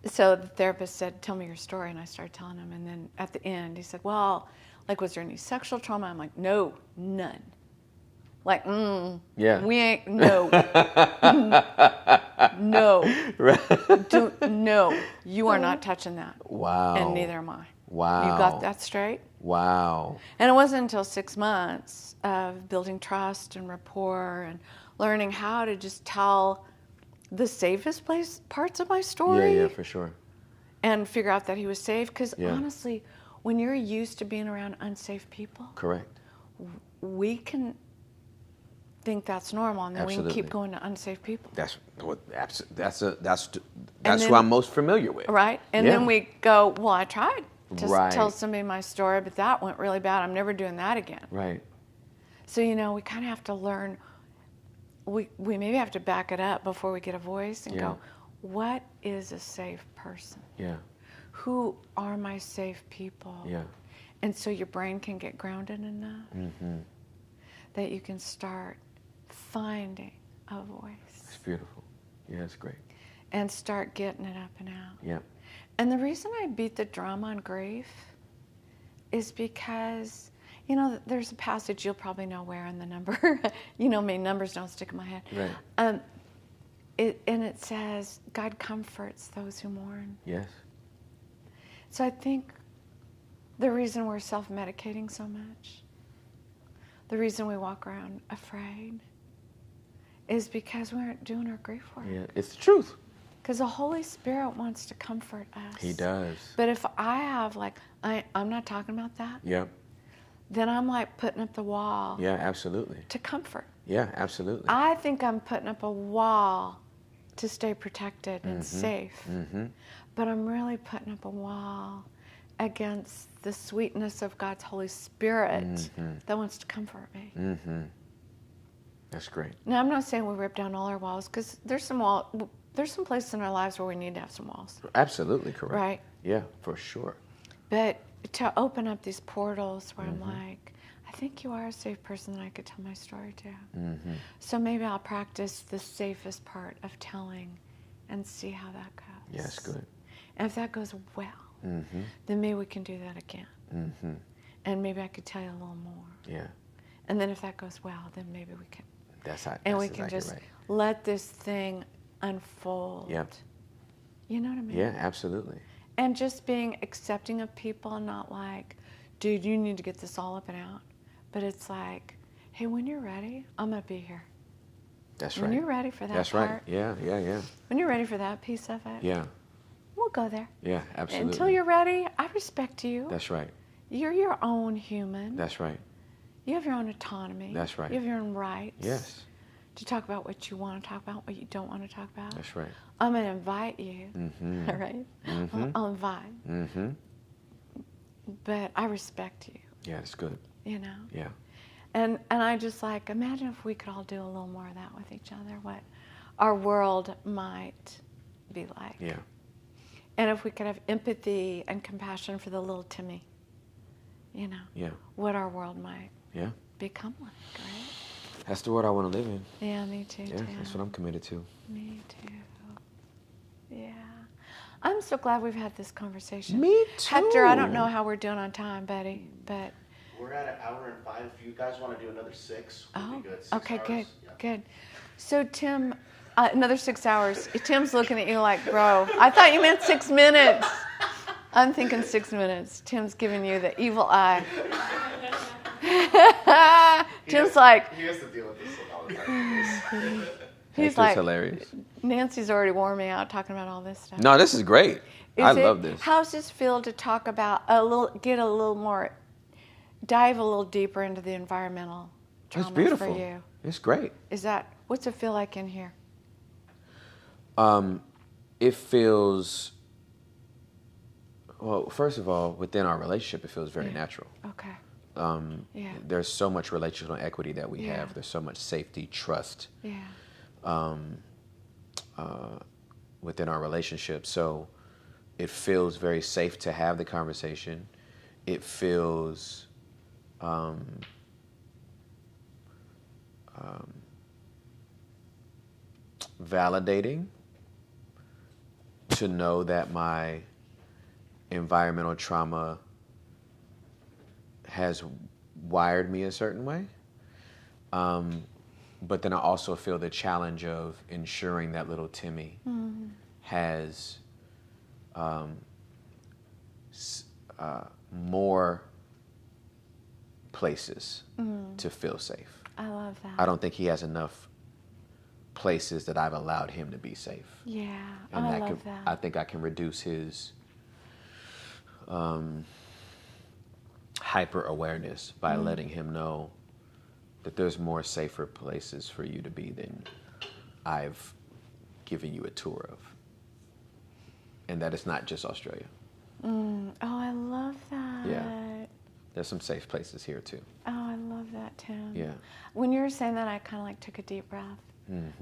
So the therapist said, tell me your story. And I started telling him. And then at the end, he said, well, like, was there any sexual trauma? I'm like, no, none. Like, yeah. We ain't, no. No. Right. No. You are not touching that. Wow. And neither am I. Wow. You got that straight? Wow. And it wasn't until 6 months of building trust and rapport and learning how to just tell the safest parts of my story. Yeah, for sure. And figure out that he was safe. Because yeah. honestly, when you're used to being around unsafe people, correct, we can think that's normal, and then absolutely. we can keep going to unsafe people. That's who I'm most familiar with. Right, and yeah. then we go, well, I tried to tell somebody my story, but that went really bad. I'm never doing that again. Right. So we kind of have to learn. We maybe have to back it up before we get a voice and go, what is a safe person? Yeah. Who are my safe people? Yeah. And so your brain can get grounded enough that you can start finding a voice. It's beautiful. Yeah, it's great. And start getting it up and out. Yeah. And the reason I beat the drum on grief is because, there's a passage you'll probably know where in the number. Numbers don't stick in my head. Right. And it says, God comforts those who mourn. Yes. So I think the reason we're self-medicating so much, the reason we walk around afraid, is because we aren't doing our grief work. Yeah, it's the truth. Because the Holy Spirit wants to comfort us. He does. But if I have, I'm not talking about that. Yeah. Then I'm like putting up the wall. Yeah, absolutely. To comfort. Yeah, absolutely. I think I'm putting up a wall to stay protected and safe. But I'm really putting up a wall against the sweetness of God's Holy Spirit that wants to comfort me. That's great. Now, I'm not saying we rip down all our walls, because there's some places in our lives where we need to have some walls. Absolutely correct. Right? Yeah, for sure. But to open up these portals where I'm like, I think you are a safe person that I could tell my story to. So maybe I'll practice the safest part of telling and see how that goes. Yes, good. And if that goes well, then maybe we can do that again. And maybe I could tell you a little more. Yeah. And then if that goes well, then maybe we can. We can exactly just right. let this thing unfold. Yep. You know what I mean? Yeah, absolutely. And just being accepting of people, and not like, dude, you need to get this all up and out. But it's like, hey, when you're ready, I'm going to be here. That's right. When you're ready for that That's part. right. Yeah. When you're ready for that piece of it. Yeah. We'll go there. Yeah, absolutely. Until you're ready, I respect you. That's right. You're your own human. That's right. You have your own autonomy. That's right. You have your own rights. Yes. To talk about what you want to talk about, what you don't want to talk about. That's right. I'm going to invite you. All right? I'll invite. But I respect you. Yeah, that's good. You know? Yeah. And I just imagine if we could all do a little more of that with each other, what our world might be like. Yeah. And if we could have empathy and compassion for the little Timmy, Yeah. what our world might Yeah. become like, right? That's the world I want to live in. Yeah, me too. Yeah, that's what I'm committed to. Me too. Yeah. I'm so glad we've had this conversation. Me too. Hector, I don't know how we're doing on time, buddy, but... We're at 1 hour and 5. If you guys want to do another 6, we'll be good. 6 okay, hours. good, Yeah. good. So, Tim, another 6 hours. Tim's looking at you like, bro, I thought you meant 6 minutes. I'm thinking 6 minutes. Tim's giving you the evil eye. Tim's like... He has to deal with this all the time. He's like, hilarious. Nancy's already wore me out talking about all this stuff. No, this is great. I love this. How's this feel to talk about dive a little deeper into the environmental It's beautiful. for you? It's great. What's it feel like in here? It feels, well, first of all, within our relationship, it feels very natural. Okay. There's so much relational equity that we have. There's so much safety, trust within our relationship. So it feels very safe to have the conversation. It feels validating to know that my environmental trauma has wired me a certain way. But then I also feel the challenge of ensuring that little Timmy has more places to feel safe. I love that. I don't think he has enough places that I've allowed him to be safe. Yeah, And I love that. I think I can reduce his hyper-awareness by letting him know that there's more safer places for you to be than I've given you a tour of. And that it's not just Australia. Oh, I love that. Yeah. There's some safe places here too. Oh, I love that, Tim. Yeah. When you were saying that, I kind of like took a deep breath.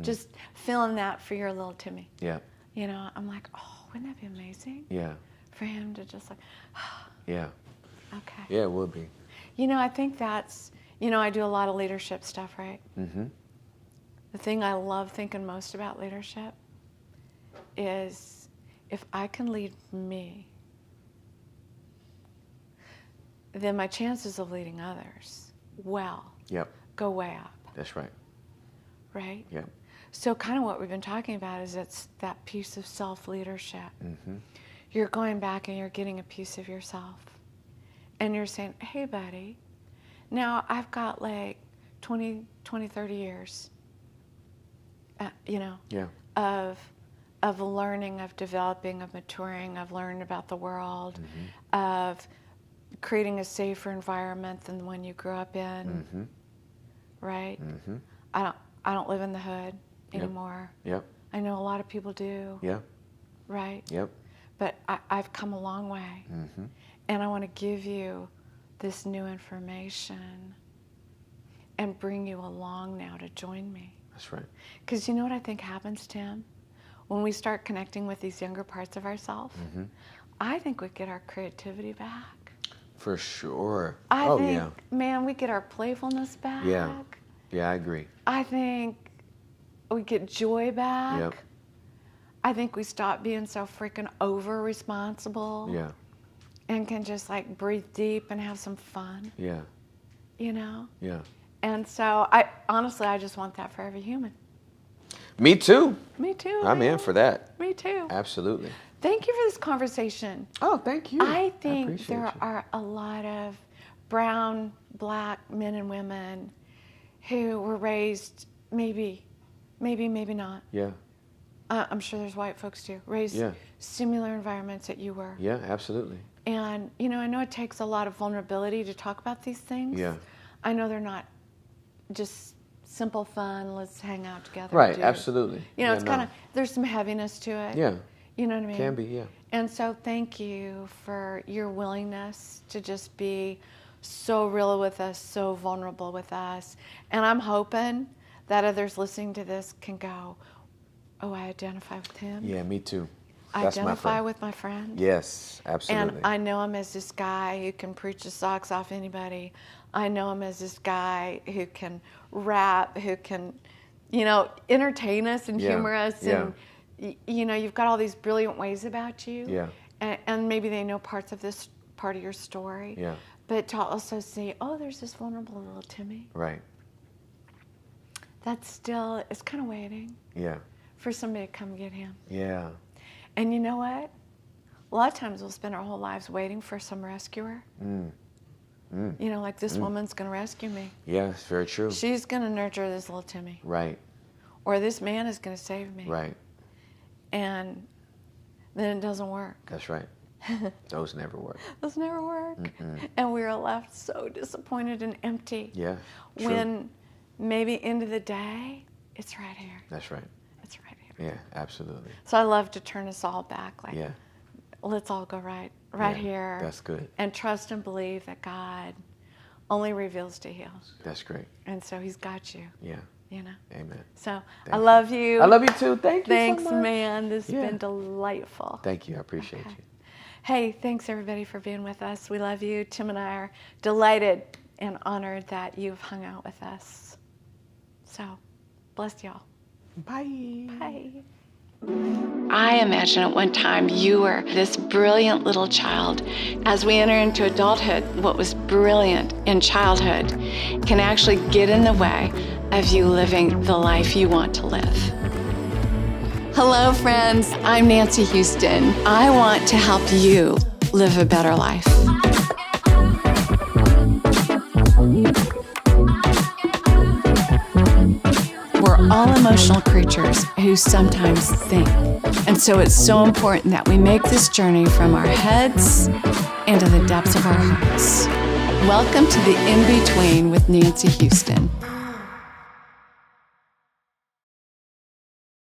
Just feeling that for your little Timmy. Yeah. You know, I'm like, oh, wouldn't that be amazing? Yeah. For him to just like, Yeah. okay. Yeah, it would be. You know, I think that's, I do a lot of leadership stuff, right? Mm-hmm. The thing I love thinking most about leadership is if I can lead me, then my chances of leading others go way up. That's right. Right? Yeah. So kind of what we've been talking about is it's that piece of self-leadership. Mm-hmm. You're going back and you're getting a piece of yourself. And you're saying, hey, buddy, now I've got like 20, 30 years, of learning, of developing, of maturing, of learning about the world, of creating a safer environment than the one you grew up in, right? I don't live in the hood anymore. Yep. I know a lot of people do. Yeah. Right? Yep. But I've come a long way. And I want to give you this new information and bring you along now to join me. That's right. Because you know what I think happens, Tim? When we start connecting with these younger parts of ourselves, I think we get our creativity back. For sure. I think, man, we get our playfulness back. Yeah. Yeah, I agree. I think we get joy back. Yep. I think we stop being so freaking over-responsible. Yeah. And can just like breathe deep and have some fun. Yeah. You know? Yeah. And so I just want that for every human. Me too. Me too. I'm in for that. Me too. Absolutely. Thank you for this conversation. Oh, thank you. I think there are a lot of brown, black men and women who were raised maybe not. Yeah. I'm sure there's white folks too, raised similar environments that you were. Yeah, absolutely. And, I know it takes a lot of vulnerability to talk about these things. Yeah. I know they're not just simple fun, let's hang out together. Right, absolutely. It's kind of, there's some heaviness to it. Yeah. You know what I mean? Can be, yeah. And so thank you for your willingness to just be so real with us, so vulnerable with us. And I'm hoping that others listening to this can go, oh, I identify with him. Yeah, me too. That's identify with my friend. Yes, absolutely. And I know him as this guy who can preach the socks off anybody. I know him as this guy who can rap, who can, entertain us and humor us. And, you've got all these brilliant ways about you. Yeah. And maybe they know parts of this part of your story. Yeah. But to also see, oh, there's this vulnerable little Timmy. Right. That's still, it's kind of waiting. Yeah. For somebody to come get him. Yeah. And you know what? A lot of times we'll spend our whole lives waiting for some rescuer. Like this woman's going to rescue me. Yeah, it's very true. She's going to nurture this little Timmy. Right. Or this man is going to save me. Right. And then it doesn't work. That's right. Those never work. Those never work. And we were left so disappointed and empty. Yeah. True. When maybe end of the day, it's right here. That's right. It's right here. Yeah, absolutely. So I love to turn us all back. Like, yeah. Let's all go right here. That's good. And trust and believe that God only reveals to heal. That's great. And so He's got you. Yeah. You know. Amen. So Thank I love you. I love you too. Thank you. Thanks, so much. man. This has been delightful. Thank you. I appreciate you. Hey, thanks everybody for being with us. We love you. Tim and I are delighted and honored that you've hung out with us. So, bless y'all. Bye. Bye. I imagine at one time you were this brilliant little child. As we enter into adulthood, what was brilliant in childhood can actually get in the way of you living the life you want to live. Hello, friends. I'm Nancy Houston. I want to help you live a better life. We're all emotional creatures who sometimes think. And so it's so important that we make this journey from our heads into the depths of our hearts. Welcome to the In-Between with Nancy Houston.